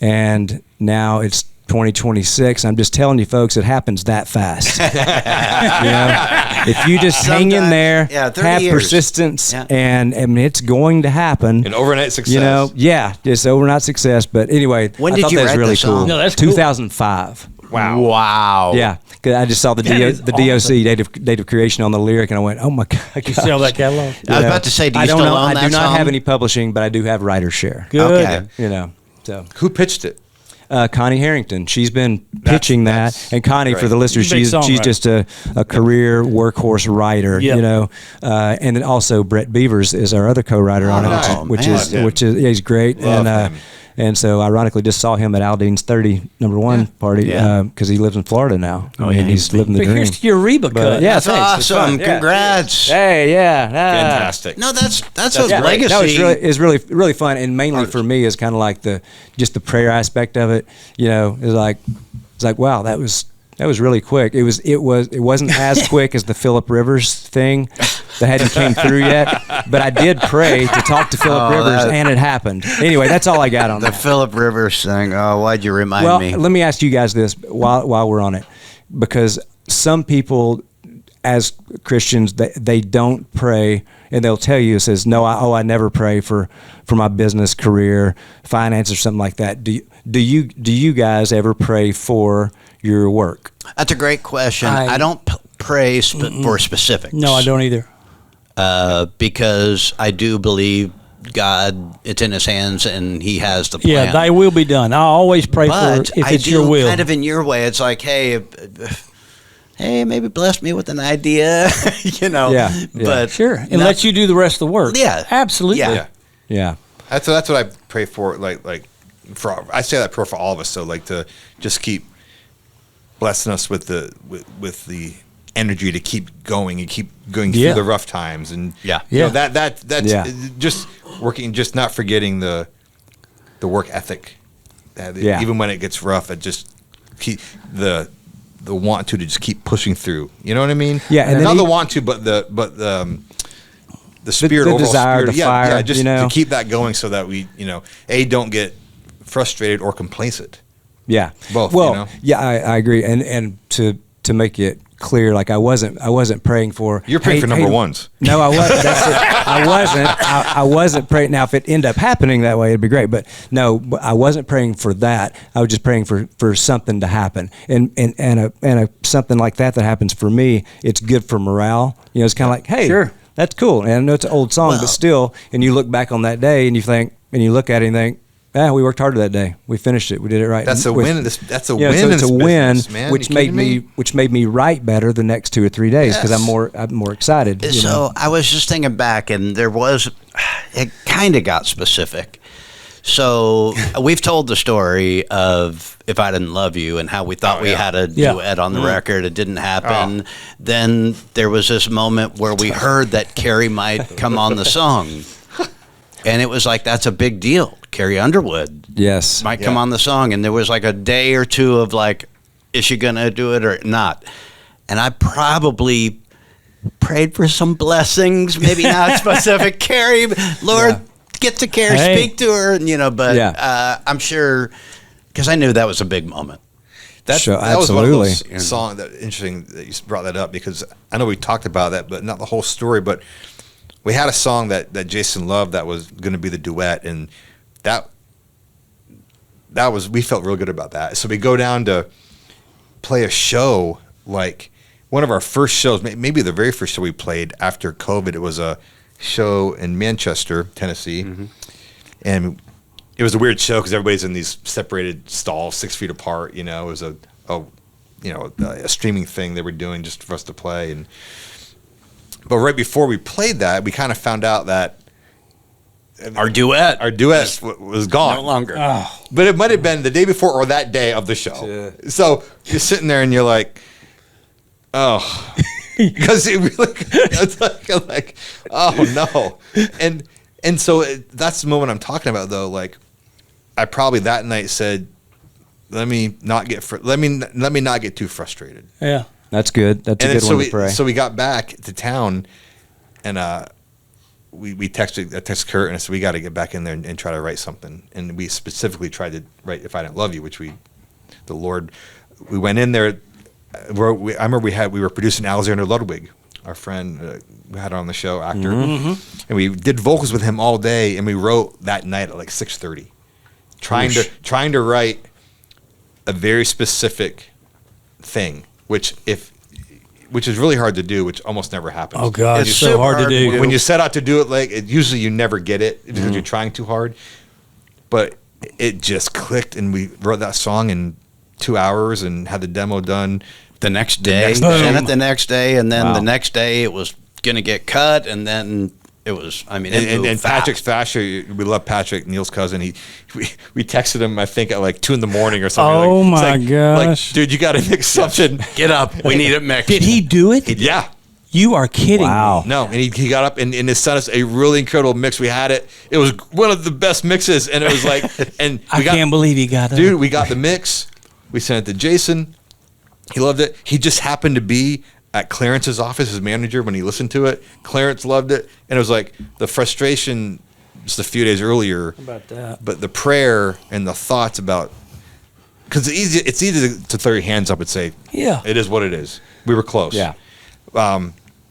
and now it's 2026. I'm just telling you folks, it happens that fast. If you just hang in there, have persistence, and it's going to happen. An overnight success. It's overnight success. But anyway, when I did thought you that was write really the song? cool. No, that's 2005. Wow. Yeah, because I just saw the DOC date of creation on the lyric, and I went, "Oh my God!" You sell that catalog? I was about to say, do you I don't still know. own I that do not song? have any publishing, but I do have writer's share. Good. Okay. So Who pitched it? Connie Harrington. She's been pitching that, and Connie, for the listeners, Big she's songwriter. just a career workhorse writer. Yep. And then also Brett Beavers is our other co-writer on it, which is he's great. Love him. And so, ironically, just saw him at Aldean's 30 #1 party because he lives in Florida now. He's living the But dream. here's your Reba cut. Yeah, That's thanks. It's awesome. fun. Congrats. Hey, yeah. Fantastic. No, that's great. legacy. That was really fun, and mainly for me is kind of like the prayer aspect of it. It's like wow, that was really quick. It wasn't as quick as the Philip Rivers thing that hadn't came through yet, but I did pray to talk to Philip Rivers, and it happened. Anyway, that's all I got on the that. Philip Rivers thing. Oh, why'd you remind me? Well, let me ask you guys this while we're on it, because some people, as Christians, they don't pray, and they'll tell you, it says, no, I never pray for my business, career, finance, or something like that. Do you guys ever pray for your work? That's a great question. I don't pray for specifics. No, I don't either. Because I do believe God, it's in His hands, and He has the plan. Yeah, Thy will be done. I always pray but for if I it's do your will. kind of in your way. It's like, hey, maybe bless me with an idea, Yeah. But Sure, and let you do the rest of the work. Yeah. Absolutely. Yeah. That's what I pray for. I say that prayer for all of us. So to just keep blessing us with the energy to keep going and keep going through the rough times, and that's just working, just not forgetting the work ethic. Even when it gets rough, it just keep the want to just keep pushing through. You know what I mean? Yeah, and not the want to, but the spirit, the overall desire, spirit, the fire. just to keep that going, so that we don't get frustrated or complacent. Yeah, both. Well, yeah, I agree, and to make it clear, I wasn't praying for. You're praying for number ones. No, I wasn't. That's it. I wasn't. I wasn't praying. Now, if it ended up happening that way, it'd be great. But no, I wasn't praying for that. I was just praying for something to happen, and a something like that happens for me. It's good for morale. It's kind of like, hey, sure, that's cool. And I know it's an old song, but still, and you look back on that day, and you think, and you look at it and think, we worked harder that day. We finished it. We did it right. That's a win. That's a win. So it's a win, business, man. which made me write better the next 2 or 3 days because I'm more excited. So I was just thinking back, and it kind of got specific. So we've told the story of If I Didn't Love You and how we thought we had a duet on the record. It didn't happen. Then there was this moment where we heard that Carrie might come on the song. And it was like, that's a big deal. Carrie Underwood might come on the song. And there was a day or two of is she going to do it or not? And I probably prayed for some blessings, maybe not specific. Carrie, Lord, get to Carrie, speak to her. But I'm sure, because I knew that was a big moment. That was one of those songs interesting that you brought that up, because I know we talked about that, but not the whole story. But we had a song that Jason loved that was going to be the duet, and that was, we felt real good about that. So we go down to play a show, one of our first shows, maybe the very first show we played after COVID. It was a show in Manchester, Tennessee, and it was a weird show because everybody's in these separated stalls, 6 feet apart. It was a streaming thing they were doing just for us to play, But right before we played that, we kind of found out that Our duet was gone. no longer. But it might have been the day before or that day of the show. So you're sitting there and you're like, oh, because it really, it's like, oh no. And so that's the moment I'm talking about though. Like I probably that night said, let me not get too frustrated. Yeah. That's good. That's a good one to pray. So we got back to town and, we texted Kurt and I said, we got to get back in there and try to write something. And we specifically tried to write If I Didn't Love You, which we went in there. I remember we were producing Alexander Ludwig, our friend, we had on the show, actor. Mm-hmm. And we did vocals with him all day. And we wrote that night at like 6:30, trying to write a very specific thing, which is really hard to do, which almost never happens. Oh God, it's so hard to do. When you set out to do it, usually you never get it because you're trying too hard. But it just clicked, and we wrote that song in 2 hours and had the demo done the next day. Sent it the next day, and then the next day it was going to get cut, and then it was. I mean, and Patrick's faster. We love Patrick, Neil's cousin. We texted him, I think, at like 2 a.m. or something. Oh my gosh, like, dude, you got to mix something. Get up, we need it mixed. Did he do it? Yeah. You are kidding me. No, and he got up and it sent us a really incredible mix. We had it. It was one of the best mixes, and it was like, and I can't believe he got it. Dude, we got the mix. We sent it to Jason. He loved it. He just happened to be at Clarence's office, his manager, when he listened to it. Clarence loved it, and it was like the frustration just a few days earlier about that. But the prayer and the thoughts about, because it's easy to throw your hands up and say, yeah, it is what it is. We were close. Yeah.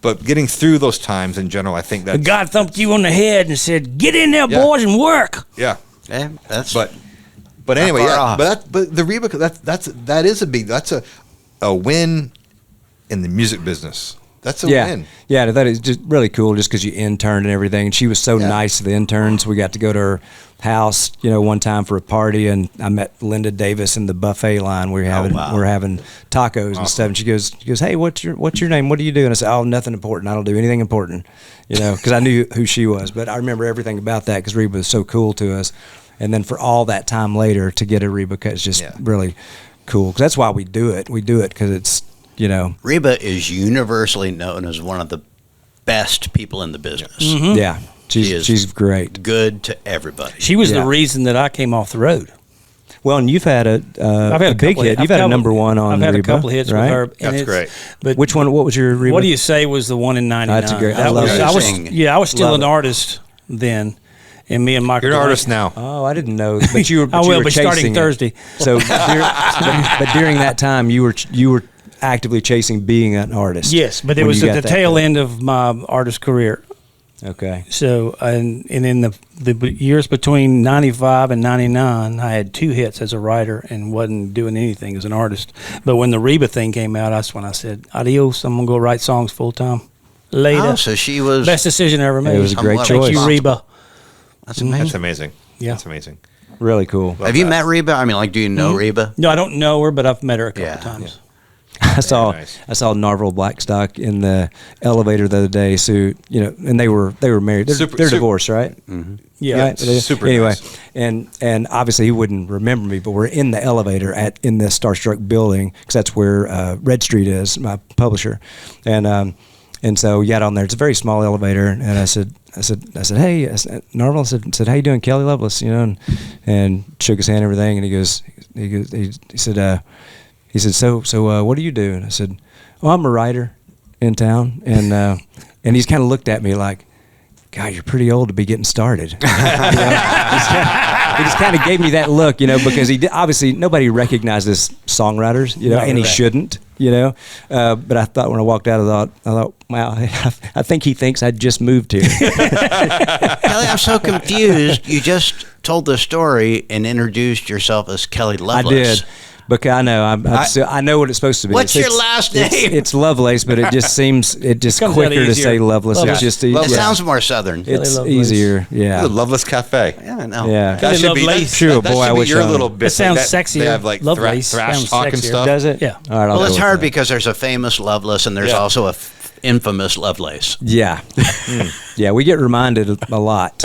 But getting through those times in general, I think that God thumped you on the head and said, "Get in there, boys, and work." Yeah, that's. But anyway, but the Reba, that's a win in the music business. That's a win. Yeah, that is just really cool. Just because you interned and everything, and she was so nice to the interns. We got to go to her house, one time for a party, and I met Linda Davis in the buffet line. We were having tacos and stuff. And she goes, "Hey, what's your name? What do you do?" And I said, "Oh, nothing important. I don't do anything important," because I knew who she was. But I remember everything about that because Reba was so cool to us. And then for all that time later to get a Reba cut is just really cool. Because that's why we do it. We do it because it's, Reba is universally known as one of the best people in the business. Mm-hmm. Yeah. She's great. Good to everybody. She was the reason that I came off the road. Well, and you've had I've had a big hit. You've had a number one on Reba. I've had a couple of hits right? with her. That's great. But which one? What was your Reba? What do you say was the one in '99? That's a great. I was still an artist then. And me and Michael. You're an artist now. Oh, I didn't know. But you were. But I will be starting Thursday. So, but during that time, you were actively chasing being an artist. Yes, but it was at the tail end of my artist career. Okay. So, and in the years between '95 and '99, I had 2 hits as a writer and wasn't doing anything as an artist. But when the Reba thing came out, that's when I said, "Adios, I'm gonna go write songs full time." Later. Oh, so she was best decision I ever made. It was a great choice. Thank you, Reba. That's amazing. That's amazing. Yeah. That's amazing. Really cool. Have you met Reba? I mean, do you know Reba? No, I don't know her, but I've met her a couple times. I saw Narvel Blackstock in the elevator the other day. So and they were married. They're divorced, right? Mm-hmm. Yeah, right? Super. Anyway, nice. and obviously he wouldn't remember me, but we're in the elevator in the Starstruck building because that's where Red Street is, my publisher, and so we got on there. It's a very small elevator, and I said, "Hey, Narvel," said, "How you doing, Kelly Lovelace?" And shook his hand and everything, and he said, "So what do you do?" And I said, "Oh, I'm a writer in town," and he's kind of looked at me like, "God, you're pretty old to be getting started." He just kind of gave me that look, because obviously nobody recognizes songwriters, and he shouldn't, But I thought when I walked out, I thought, wow, I think he thinks I just moved here. Kelly, I'm so confused. You just told the story and introduced yourself as Kelly Lovelace. I did. Because I know what it's supposed to be. What's your last name? It's Lovelace, but it just seems quicker to say Lovelace. Lovelace. It's just it sounds more southern. It's easier. Yeah. The Loveless Cafe. Yeah, I know. Yeah. That should be true. Boy, I wish your little bit. It sounds sexy. They have like thrash talk and stuff. Does it? Yeah. All right, well, it's hard because there's a famous Loveless and there's also infamous Lovelace. Yeah. Yeah, we get reminded a lot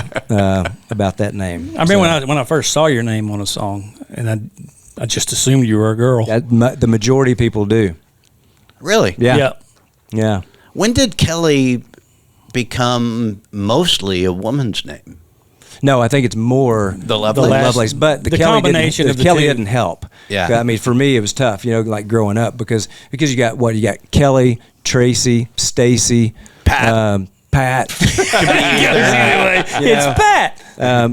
about that name. I remember when I first saw your name on a song, and I just assumed you were a girl. The majority of people do. Really? Yeah. Yeah. When did Kelly become mostly a woman's name? No, I think it's more the Lovelace. But the Kelly combination of the Kelly two. didn't help. Yeah. I mean, for me, it was tough, like growing up because you got Kelly, Tracy, Stacy, Pat. It's Pat.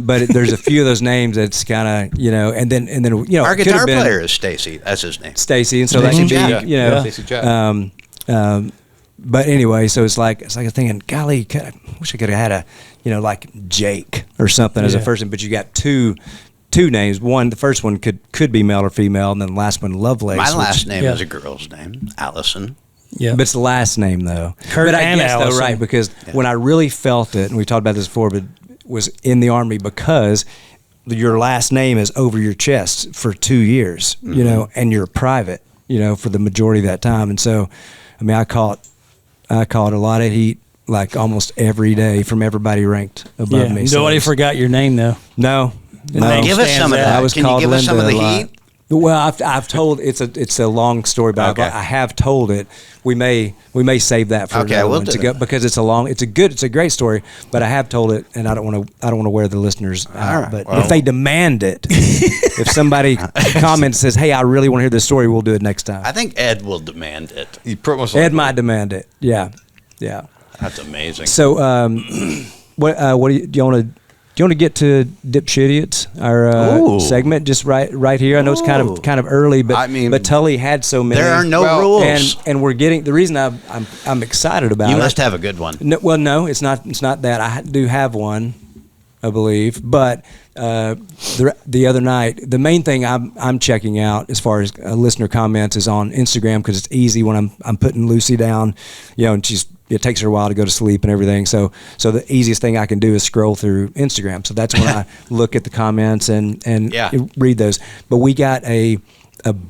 But there's a few of those names that's kind of, and then our guitar player is Stacy. That's his name. Stacy, and so that could be, Stacy Jack. But anyway, so it's like I'm thinking, golly, I wish I could have had like Jake or something as a first name. But you got two names. The first one could be male or female, and then the last one Lovelace. My last name is a girl's name, Allison. Yeah, but it's the last name though. Kurt but I and guess Allison. though, right? Because when I really felt it, and we talked about this before, but was in the Army because your last name is over your chest for 2 years, and you're private, for the majority of that time. And so, I mean, I caught a lot of heat like almost every day from everybody ranked above me. Nobody forgot your name though. No. Give us some of that. I was Can you called give us some of Linda the a lot. heat? Well, I've told it's a long story, but I have told it. We may save that for another one to go because it's a great story. But I have told it, and I don't want to wear the listeners out. But if they demand it, if somebody comments says, "Hey, I really want to hear this story," we'll do it next time. I think Ed will demand it. Ed might demand it. Yeah. That's amazing. So, what do you want to? Do you want to get to Dipshits, our segment, just right here? I know it's kind of early, but but Tully had so many. There are no rules, and we're getting the reason I'm excited about it. You must have a good one. No, it's not that. I do have one, I believe, but the other night, the main thing I'm checking out as far as listener comments is on Instagram because it's easy when I'm putting Lucy down, and it takes her a while to go to sleep and everything. So the easiest thing I can do is scroll through Instagram. So that's when I look at the comments and read those. But we got a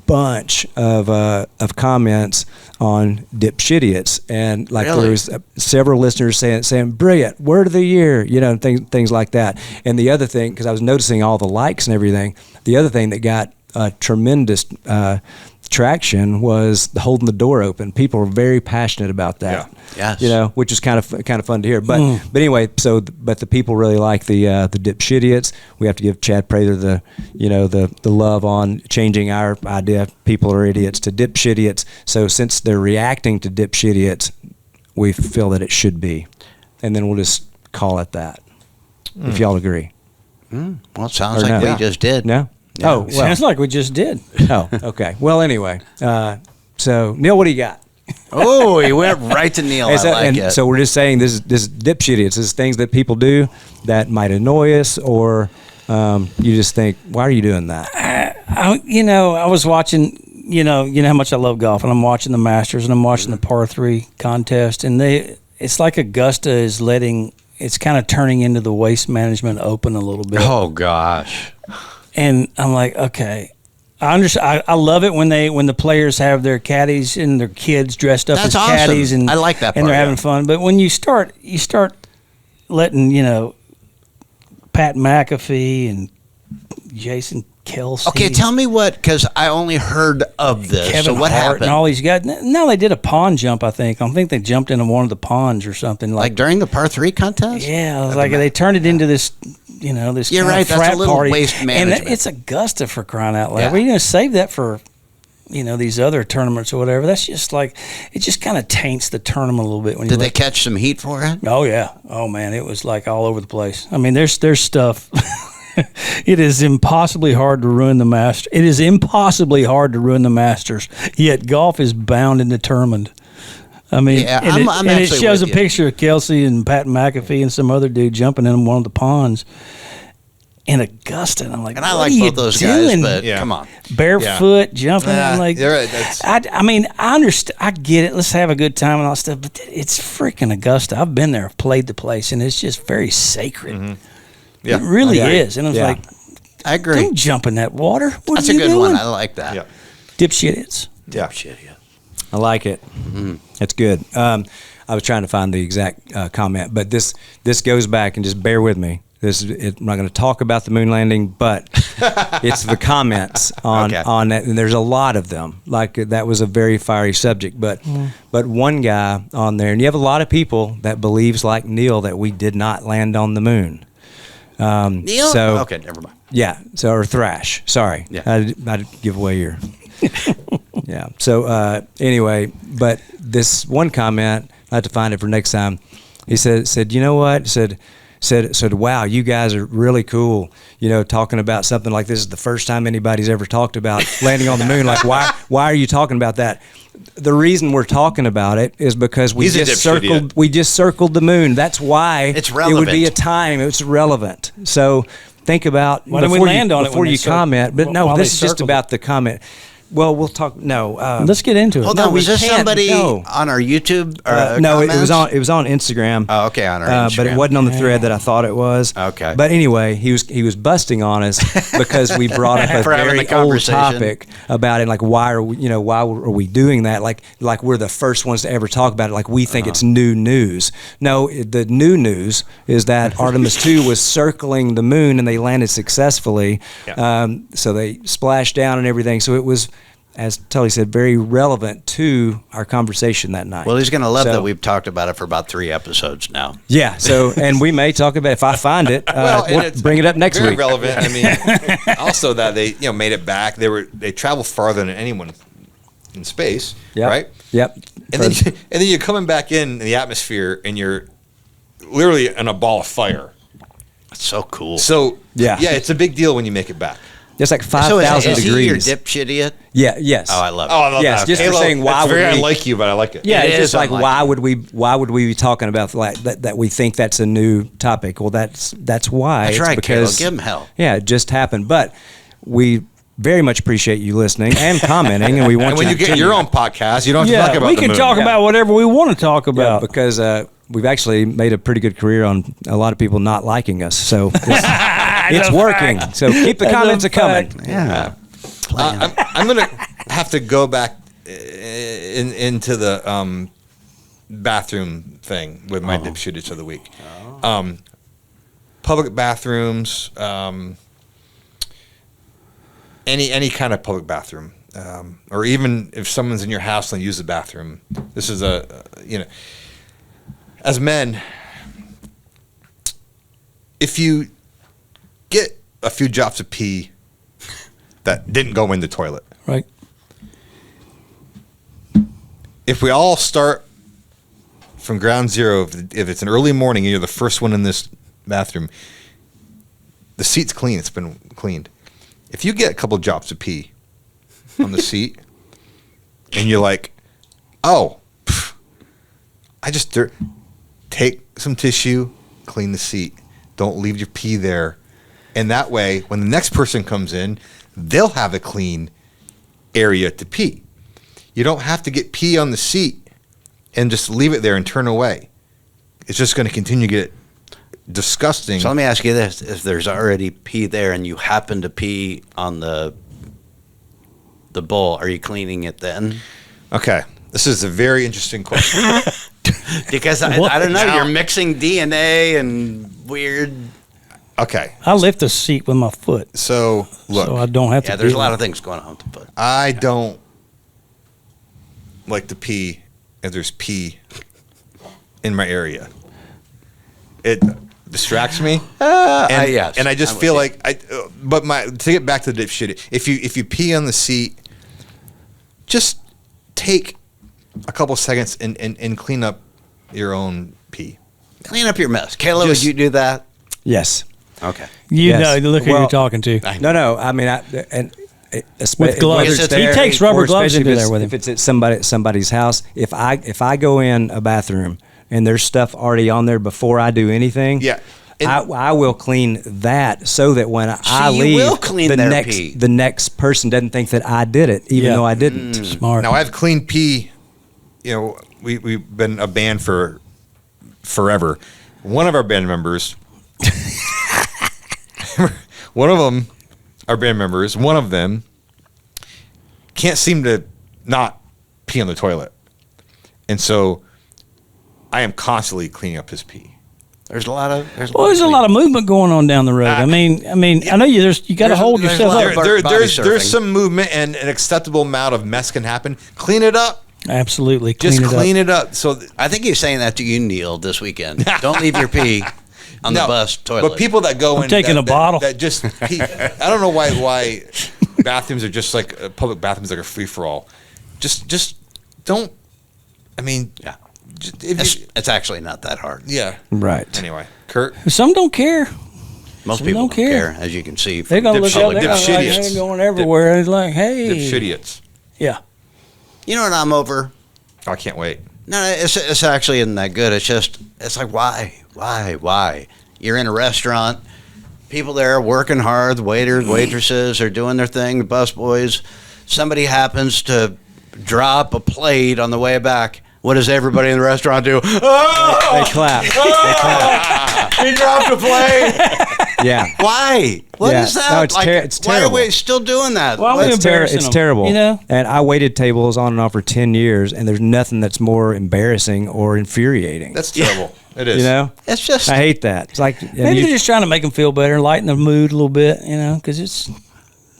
bunch of comments on Dipshits, and there was several listeners saying brilliant, word of the year, and things like that. And the other thing, because I was noticing all the likes and everything, the other thing that got tremendous traction was holding the door open. People were very passionate about that. Yes. Which is kind of fun to hear. But anyway, but the people really like the Dipshits. We have to give Chad Prather the love on changing our idea, people are idiots, to Dipshits. So since they're reacting to Dipshits, we feel that it should be, and then we'll just call it that. If y'all agree. Well, it sounds like we just did. No. Yeah. Oh, well. Sounds like we just did. Oh, okay. Well, anyway, so Neil, what do you got? Oh, he went right to Neil. I like it. So we're just saying this is Dipshits. This is things that people do that might annoy us, or you just think, why are you doing that? I was watching. You know how much I love golf, and I'm watching the Masters, and I'm watching the par 3 contest, and it's like Augusta is it's kind of turning into the Waste Management Open a little bit. Oh gosh. And I'm like, okay, I understand. I love it when the players have their caddies and their kids dressed up as caddies, and I like that part, and they're having fun. But when you start letting Pat McAfee and Jason Kelsey. Okay, tell me because I only heard of this. Kevin so what Hart happened? And all these guys. No, they did a pond jump. I think they jumped into one of the ponds or something. Like during the par 3 contest. Yeah, it was like they turned it into this. This You're kind right. of frat That's a little party. waste management. And it's Augusta, for crying out loud. Yeah. We're going to save that for, these other tournaments or whatever. That's just like, it just kind of taints the tournament a little bit. Did they catch some heat for it? Oh, yeah. Oh, man, it was like all over the place. I mean, there's stuff. It is impossibly hard to ruin the Masters. It is impossibly hard to ruin the Masters, yet golf is bound and determined. I mean, it shows a picture of Kelsey and Pat McAfee and some other dude jumping in one of the ponds in Augusta. And I'm like, and I like both those guys, but come on, barefoot jumping. I'm like, right, I understand. I get it. Let's have a good time and all that stuff. But it's freaking Augusta. I've been there, played the place, and it's just very sacred. Mm-hmm. Yeah, it really is. And I was like, I agree. Don't jump in that water. That's a good one. I like that. Yeah. Dipshits. Yeah. I like it. Mm-hmm. That's good. I I was trying to find the exact comment, but this goes back, and just bear with me. I'm not going to talk about the moon landing, but it's the comments on that, and there's a lot of them. Like, that was a very fiery subject, but one guy on there, and you have a lot of people that believes like Neil that we did not land on the moon. Neil? So, okay, never mind. Yeah. So, or Thrash. Sorry. Yeah. I'd give away your. Yeah. So anyway, but this one comment, I have to find it for next time. He said, you know what? Said, wow, you guys are really cool. You know, talking about something like this is the first time anybody's ever talked about landing on the moon. Like, why are you talking about that? The reason we're talking about it is because we just circled the moon. That's why it's relevant. It would be a time. It's relevant. So think about why don't we land on it before you comment. But no, this is just about the comment. Well, we'll talk. No, let's get into it. Hold on, was this somebody on our YouTube? No, comments? it was on Instagram. Oh, okay, on our Instagram. But it wasn't on the thread that I thought it was. Okay. But anyway, he was busting on us because we brought up a very old topic about it. Like, why are we doing that? Like we're the first ones to ever talk about it. Like, we think it's new news. No, the new news is that Artemis 2 was circling the moon and they landed successfully. Yeah. So they splashed down and everything. So it was, as Tully said, very relevant to our conversation that night. Well, he's going to love that we've talked about it for about 3 episodes now. Yeah, so, and we may talk about it. If I find it, we'll bring it up next week. Very relevant. I mean, also that they made it back. They travel farther than anyone in space, right? Yep. And then you're coming back in the atmosphere, and you're literally in a ball of fire. That's so cool. So yeah, it's a big deal when you make it back. It's like 5,000 degrees. Is he your dipshit idiot? Yeah. Yes. Oh, I love it. Oh, I love yes, that. just for saying why would we? I like you, but I like it. Yeah, it's just like why would we be talking about like that we think that's a new topic? Well, that's why. That's right, because Caleb. Give him hell. Yeah, it just happened. But we very much appreciate you listening and commenting, and we want when you get your own podcast, you don't have to talk about we can talk about whatever we want to talk about because we've actually made a pretty good career on a lot of people not liking us. So. It's working, so keep the comments coming. Yeah, I'm gonna have to go back into the bathroom thing with my dipshits of the week. Public bathrooms, any kind of public bathroom, or even if someone's in your house and they use the bathroom. This is as men, if you get a few drops of pee that didn't go in the toilet. Right. If we all start from ground zero, if it's an early morning and you're the first one in this bathroom, the seat's clean. It's been cleaned. If you get a couple drops of pee on the seat and you're like, I just take some tissue, clean the seat. Don't leave your pee there. And that way, when the next person comes in, they'll have a clean area to pee. You don't have to get pee on the seat and just leave it there and turn away. It's just going to continue to get disgusting. So let me ask you this. If there's already pee there and you happen to pee on the bowl, are you cleaning it then? Okay. This is a very interesting question. Because I don't know. You're mixing DNA and weird... Okay. I lift the seat with my foot. So, look. So I don't have to. Yeah, there's a lot of things going on with the foot. I don't like to pee if there's pee in my area. It distracts me. And I just feel like to get back to the dipshit, if you pee on the seat, just take a couple seconds and clean up your own pee. Clean up your mess. Caleb, would you do that? Yes. Okay. Look who you're talking to. No. I mean, with gloves. He takes rubber gloves into there with him. If it's at somebody's house, if I go in a bathroom and there's stuff already on there before I do anything, I will clean that so that when I leave, the next person doesn't think that I did it, even though I didn't. Smart. Now I've cleaned pee. We've been a band for forever. One of our band members. One of them can't seem to not pee on the toilet. And so I am constantly cleaning up his pee. There's a lot of movement going on down the road. I mean, I know you got to hold yourself up. There's some movement and an acceptable amount of mess can happen. Clean it up. Absolutely, clean it up. So I think he's saying that to you, Neil, this weekend. Don't leave your pee on the bus toilet. But people that go in, taking a bottle that just pee, I don't know why bathrooms are just like public bathrooms like a free for all. Just don't. I mean, yeah. It's actually not that hard. Yeah. Right. Anyway, Kurt. Some don't care. Most people don't care, as you can see. They're going to look out there like they're going everywhere. It's like, hey. Dipshits. Yeah. You know what I'm over? I can't wait. No, it's actually isn't that good. It's like, why? You're in a restaurant. People there working hard. The waiters, waitresses are doing their thing. The busboys. Somebody happens to drop a plate on the way back. What does everybody in the restaurant do? Oh! They clap. He dropped a plate. Yeah. Why? What is that? No, it's terrible. Why are we still doing that? Why are we embarrassing It's them? terrible. You know? And I waited tables on and off for 10 years, and there's nothing that's more embarrassing or infuriating. That's terrible. It is. You know? It's just. I hate that. It's like Maybe you're just trying to make them feel better, lighten the mood a little bit, you know, because it's.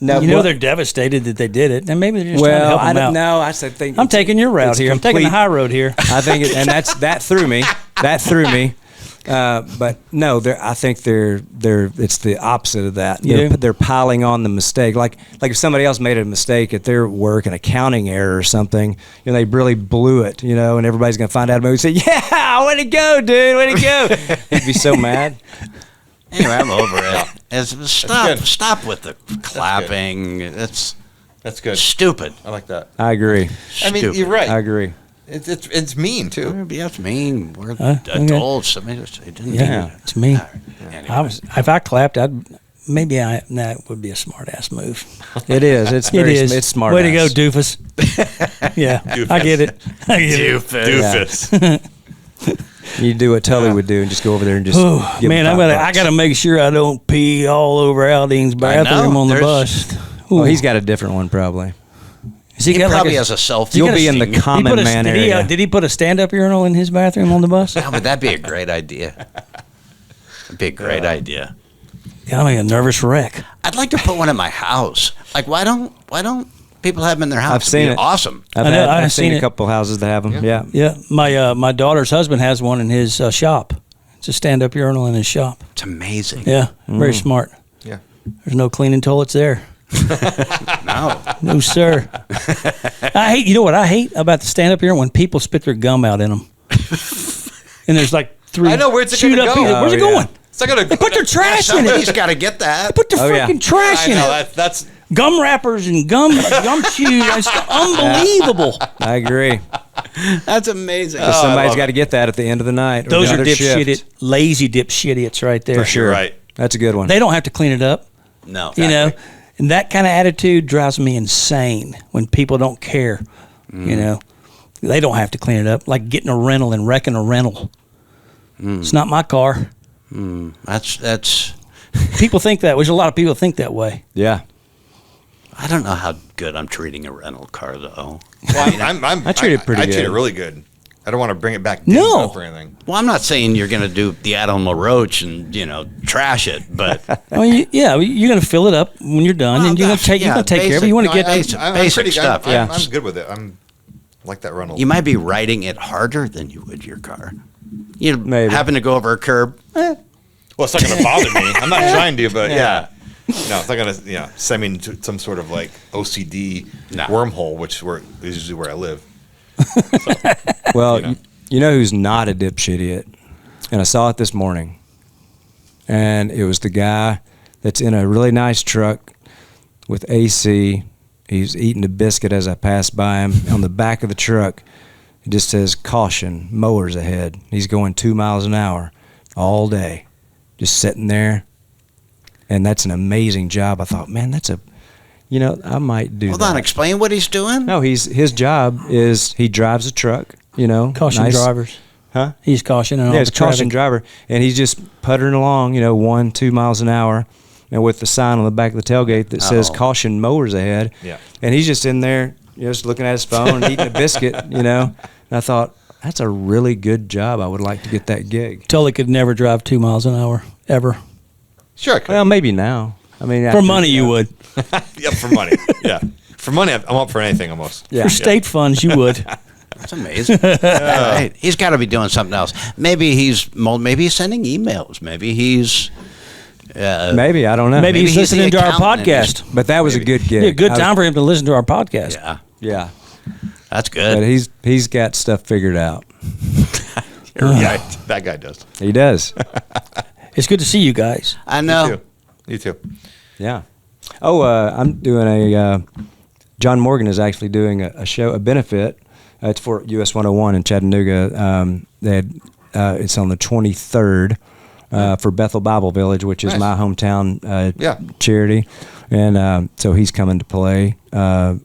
No, they're devastated that they did it, and maybe they're just trying to help them out. No, I think I'm taking your route here. I'm taking the high road here. I think, that threw me. That threw me. But no, I think it's the opposite of that. They're piling on the mistake. Like if somebody else made a mistake at their work, an accounting error or something, they really blew it, and everybody's gonna find out about it and say, "Yeah, way to go, dude, way to go." He'd be so mad. Anyway, I'm over it. Stop with the clapping. That's good. Stupid. I like that. I agree. I mean, you're right. I agree. It's mean too. Yeah, it's mean. We're adults. Okay. I mean, it didn't mean it's mean. Anyway. If I clapped, that would be a smart ass move. It is. It's smart. Way to go, doofus. Yeah, doofus. I get it. Doofus. Yeah. You do what Tully would do and just go over there and just. Man, I gotta make sure I don't pee all over Aldine's bathroom on the bus. Oh, he's got a different one probably. He probably has a self. You'll be in the common man area. Did he put a stand-up urinal in his bathroom on the bus? No, but that'd be a great idea. That'd be a great idea. Got me a nervous wreck. I'd like to put one in my house. Like, why don't people have them in their house? I've seen it. Awesome. I've seen a couple houses that have them. Yeah. My daughter's husband has one in his shop. It's a stand-up urinal in his shop. It's amazing. Yeah, very smart. Yeah. There's no cleaning toilets there. No, sir. You know what I hate about the stand-up urinal? When people spit their gum out in them. And there's like 3. I know, where's it going to go? Where's it going? It's not gonna they put their trash in it. Somebody's got to get that. They put their freaking trash in it. That's gum wrappers and gum chews. It's unbelievable. I agree. That's amazing. Somebody's got to get that at the end of the night. Those are lazy dipshits right there. For sure. Right. That's a good one. They don't have to clean it up. No. Exactly. And that kind of attitude drives me insane when people don't care. They don't have to clean it up. Like getting a rental and wrecking a rental. It's not my car. That's. People think that. There's a lot of people think that way. Yeah. I don't know how good I'm treating a rental car though. Well, I treat it pretty good. I treat it really good. I don't want to bring it back up or anything. Well, I'm not saying you're going to do the Adam LaRoche and trash it, but you're going to fill it up when you're done, and you're going to take care of it. You want to get basic stuff. I'm good with it. I'm like that rental. You might be riding it harder than you would your car. You maybe happen to go over a curb. Well, it's not going to bother me. I'm not trying to, but yeah. No, it's not going to send me into some sort of like OCD wormhole, which is usually where I live. So, well, you know who's not a dipshit? And I saw it this morning. And it was the guy that's in a really nice truck with AC. He's eating a biscuit as I passed by him. On the back of the truck, it just says, "Caution, mowers ahead." He's going 2 miles an hour all day, just sitting there. And that's an amazing job. I thought, man, I might do that. Hold on, explain what he's doing. No, his job is he drives a truck, Caution drivers. Huh? He's cautioning all the traffic. Caution driver. And he's just puttering along, 1-2 miles an hour, and with the sign on the back of the tailgate that says "Caution, mowers ahead." Yeah. And he's just in there, just looking at his phone and eating a biscuit, And I thought, that's a really good job. I would like to get that gig. Tully could never drive 2 miles an hour ever. Sure, I could. Well, maybe now. I mean, For money, you would. Yeah, for money. Yeah, for money, I'm up for anything almost. Yeah. For state funds, you would. That's amazing. Hey, he's got to be doing something else. Maybe he's sending emails. Maybe he's. Maybe, I don't know. Maybe he's listening to our accountant. podcast. But that was a good gig. Yeah, good time for him to listen to our podcast. Yeah, Yeah. that's good. But he's got stuff figured out. Yeah, that guy does. He does. It's good to see you guys. I know. You too. Yeah. Oh, I'm doing John Morgan is actually doing a show, a benefit. It's for US 101 in Chattanooga. It's on the 23rd for Bethel Bible Village, which is my hometown charity. And so he's coming to play. I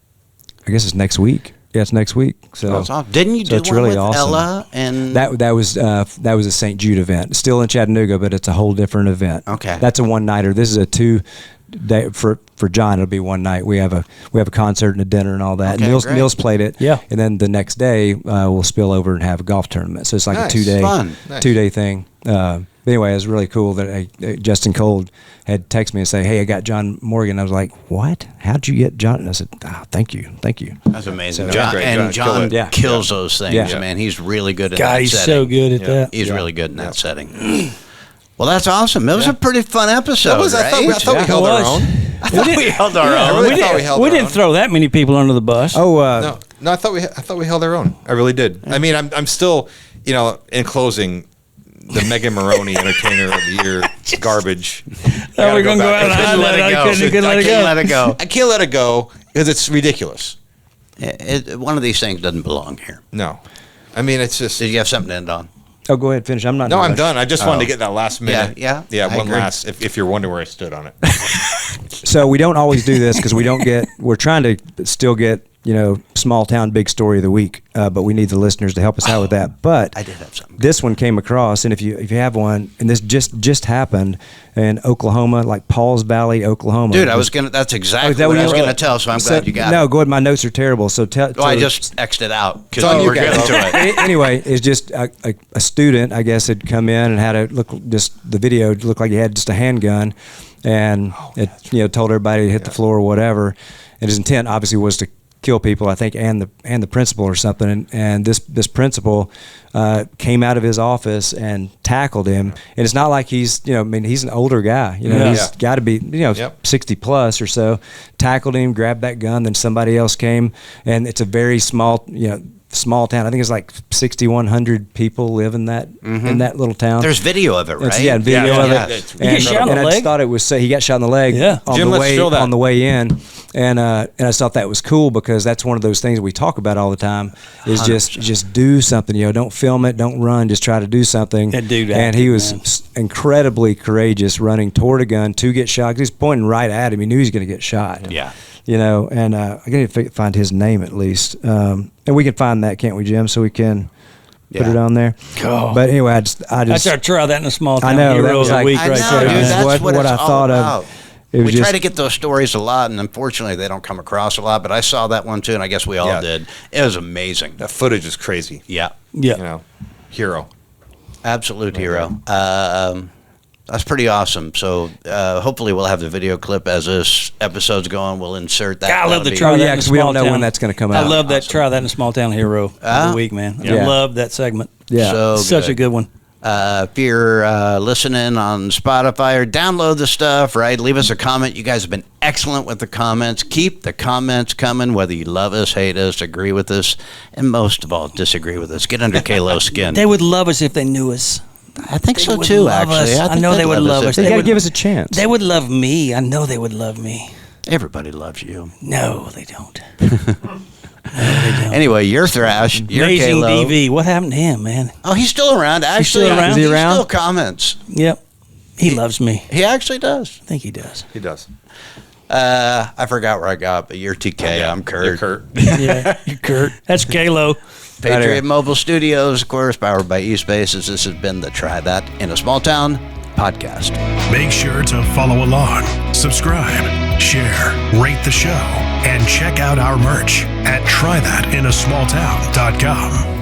guess it's next week. Yeah, it's next week. So That's awesome. Didn't you do it's one really with awesome. Ella? And that was a St. Jude event, still in Chattanooga, but it's a whole different event. Okay. That's a one-nighter. This is a 2-day for John. It'll be one night. We have a concert and a dinner and all that. Okay, Niels great. played it. Yeah. And then the next day we'll spill over and have a golf tournament. So it's like Nice. a 2-day Fun. Nice. 2-day thing. But anyway, it was really cool that Justin Cold had texted me and say, "Hey, I got John Morgan." I was like, "What? How'd you get John?" And I said, "Thank you." that's amazing. So- John, Great, and John. John kills those things, Yeah. man. He's really good at God, that he's setting. so good at that. He's really good in that setting. Well, that's awesome. It was a pretty fun episode, That was, right? I thought we held It our was. own. I thought we held our I own. really thought we held We our didn't own. throw that many people under the bus. Oh, No, I thought we held our own. I really did. I mean, I'm still, in closing, the Megan Moroney Entertainer of the Year garbage. Oh, we're going to go out and highlight. I couldn't let it go. Let it go. I can't let it go because it's ridiculous. One of these things doesn't belong here. No, I mean it's just. Did you have something to end on? oh, go ahead, finish. I'm not. No, in a I'm rush. done. I just wanted to get that last minute. Yeah. I One agree. last. If you're wondering where I stood on it. So we don't always do this because we're trying to still get, small town big story of the week, but we need the listeners to help us out with that. But I did have something. this one came across, and if you have one, and this just happened in Oklahoma, like Pauls Valley, Oklahoma. Dude, that's exactly that what what I you was were- going to tell, so I'm glad you got No, it. go ahead. My notes are terrible. So tell. Oh, I just X'd it out because It's on we you were guys. getting to it. Anyway, it's just a student, I guess, had come in and had the video looked like he had just a handgun, and it told everybody to hit the floor or whatever. And his intent obviously was to kill people, I think, and the principal or something. And this principal came out of his office and tackled him. And it's not like he's he's an older guy. He's got to be 60 plus or so. Tackled him, grabbed that gun. Then somebody else came, and it's a very small town. I think it's like 6,100 people live in that little town. There's video of it, right? Video of it. It's He got shot in the I leg? just thought it was he got shot in the leg Yeah. on Jim, the let's way show that. on the way in, and I just thought that was cool because that's one of those things we talk about all the time is just do something. Don't film it, don't run, just try to do something. That dude and acted, he was man. incredibly courageous, running toward a gun to get shot. 'Cause he's pointing right at him. He knew he was going to get shot. Yeah. And I got to find his name at least, and we can find that, can't we, Jim? So we can put it on there. Oh. But anyway, I just I tried to try that in a small town. I know, that Hero was of the like- week I right know, there. dude. man. That's What what I it's thought all of. about. It was We try just- to get those stories a lot, and unfortunately, they don't come across a lot. But I saw that one too, and I guess we all did. It was amazing. That footage is crazy. Yeah, Yeah. Hero. absolute hero. That's pretty awesome. So hopefully, we'll have the video clip as this episode's going. We'll insert that. God, I love That'll to be- try Oh, that yeah, in a 'cause we don't small know town. when that's gonna come I out. love that. Try that in a small town hero of the week, man. I Yeah. love that segment. Yeah. So Such good. a good one. If you're listening on Spotify or download the stuff, right? Leave us a comment. You guys have been excellent with the comments. Keep the comments coming, whether you love us, hate us, agree with us, and most of all, disagree with us. Get under Kalo's skin. They would love us if they knew us. I think They so would too, love actually. us. I think know they'd they would love us. They They got to would- give us a chance. They would love me. I know they would love me. Everybody loves you. No, they don't. Anyway, you're Thrash. You're Amazing Kalo. DV. What happened to him, man? Oh, he's still around. Actually, still around? Is he around? still comments. Yep. He loves me. He actually does. I think he does. He does. I forgot where I got, but you're TK. I'm Kurt. You're Kurt. Yeah, you Kurt. That's Kalo. Patriot Mobile Studios, of course, powered by eSpaces. This has been the Try That in a Small Town podcast. Make sure to follow along, subscribe, share, rate the show, and check out our merch at trythatinasmalltown.com.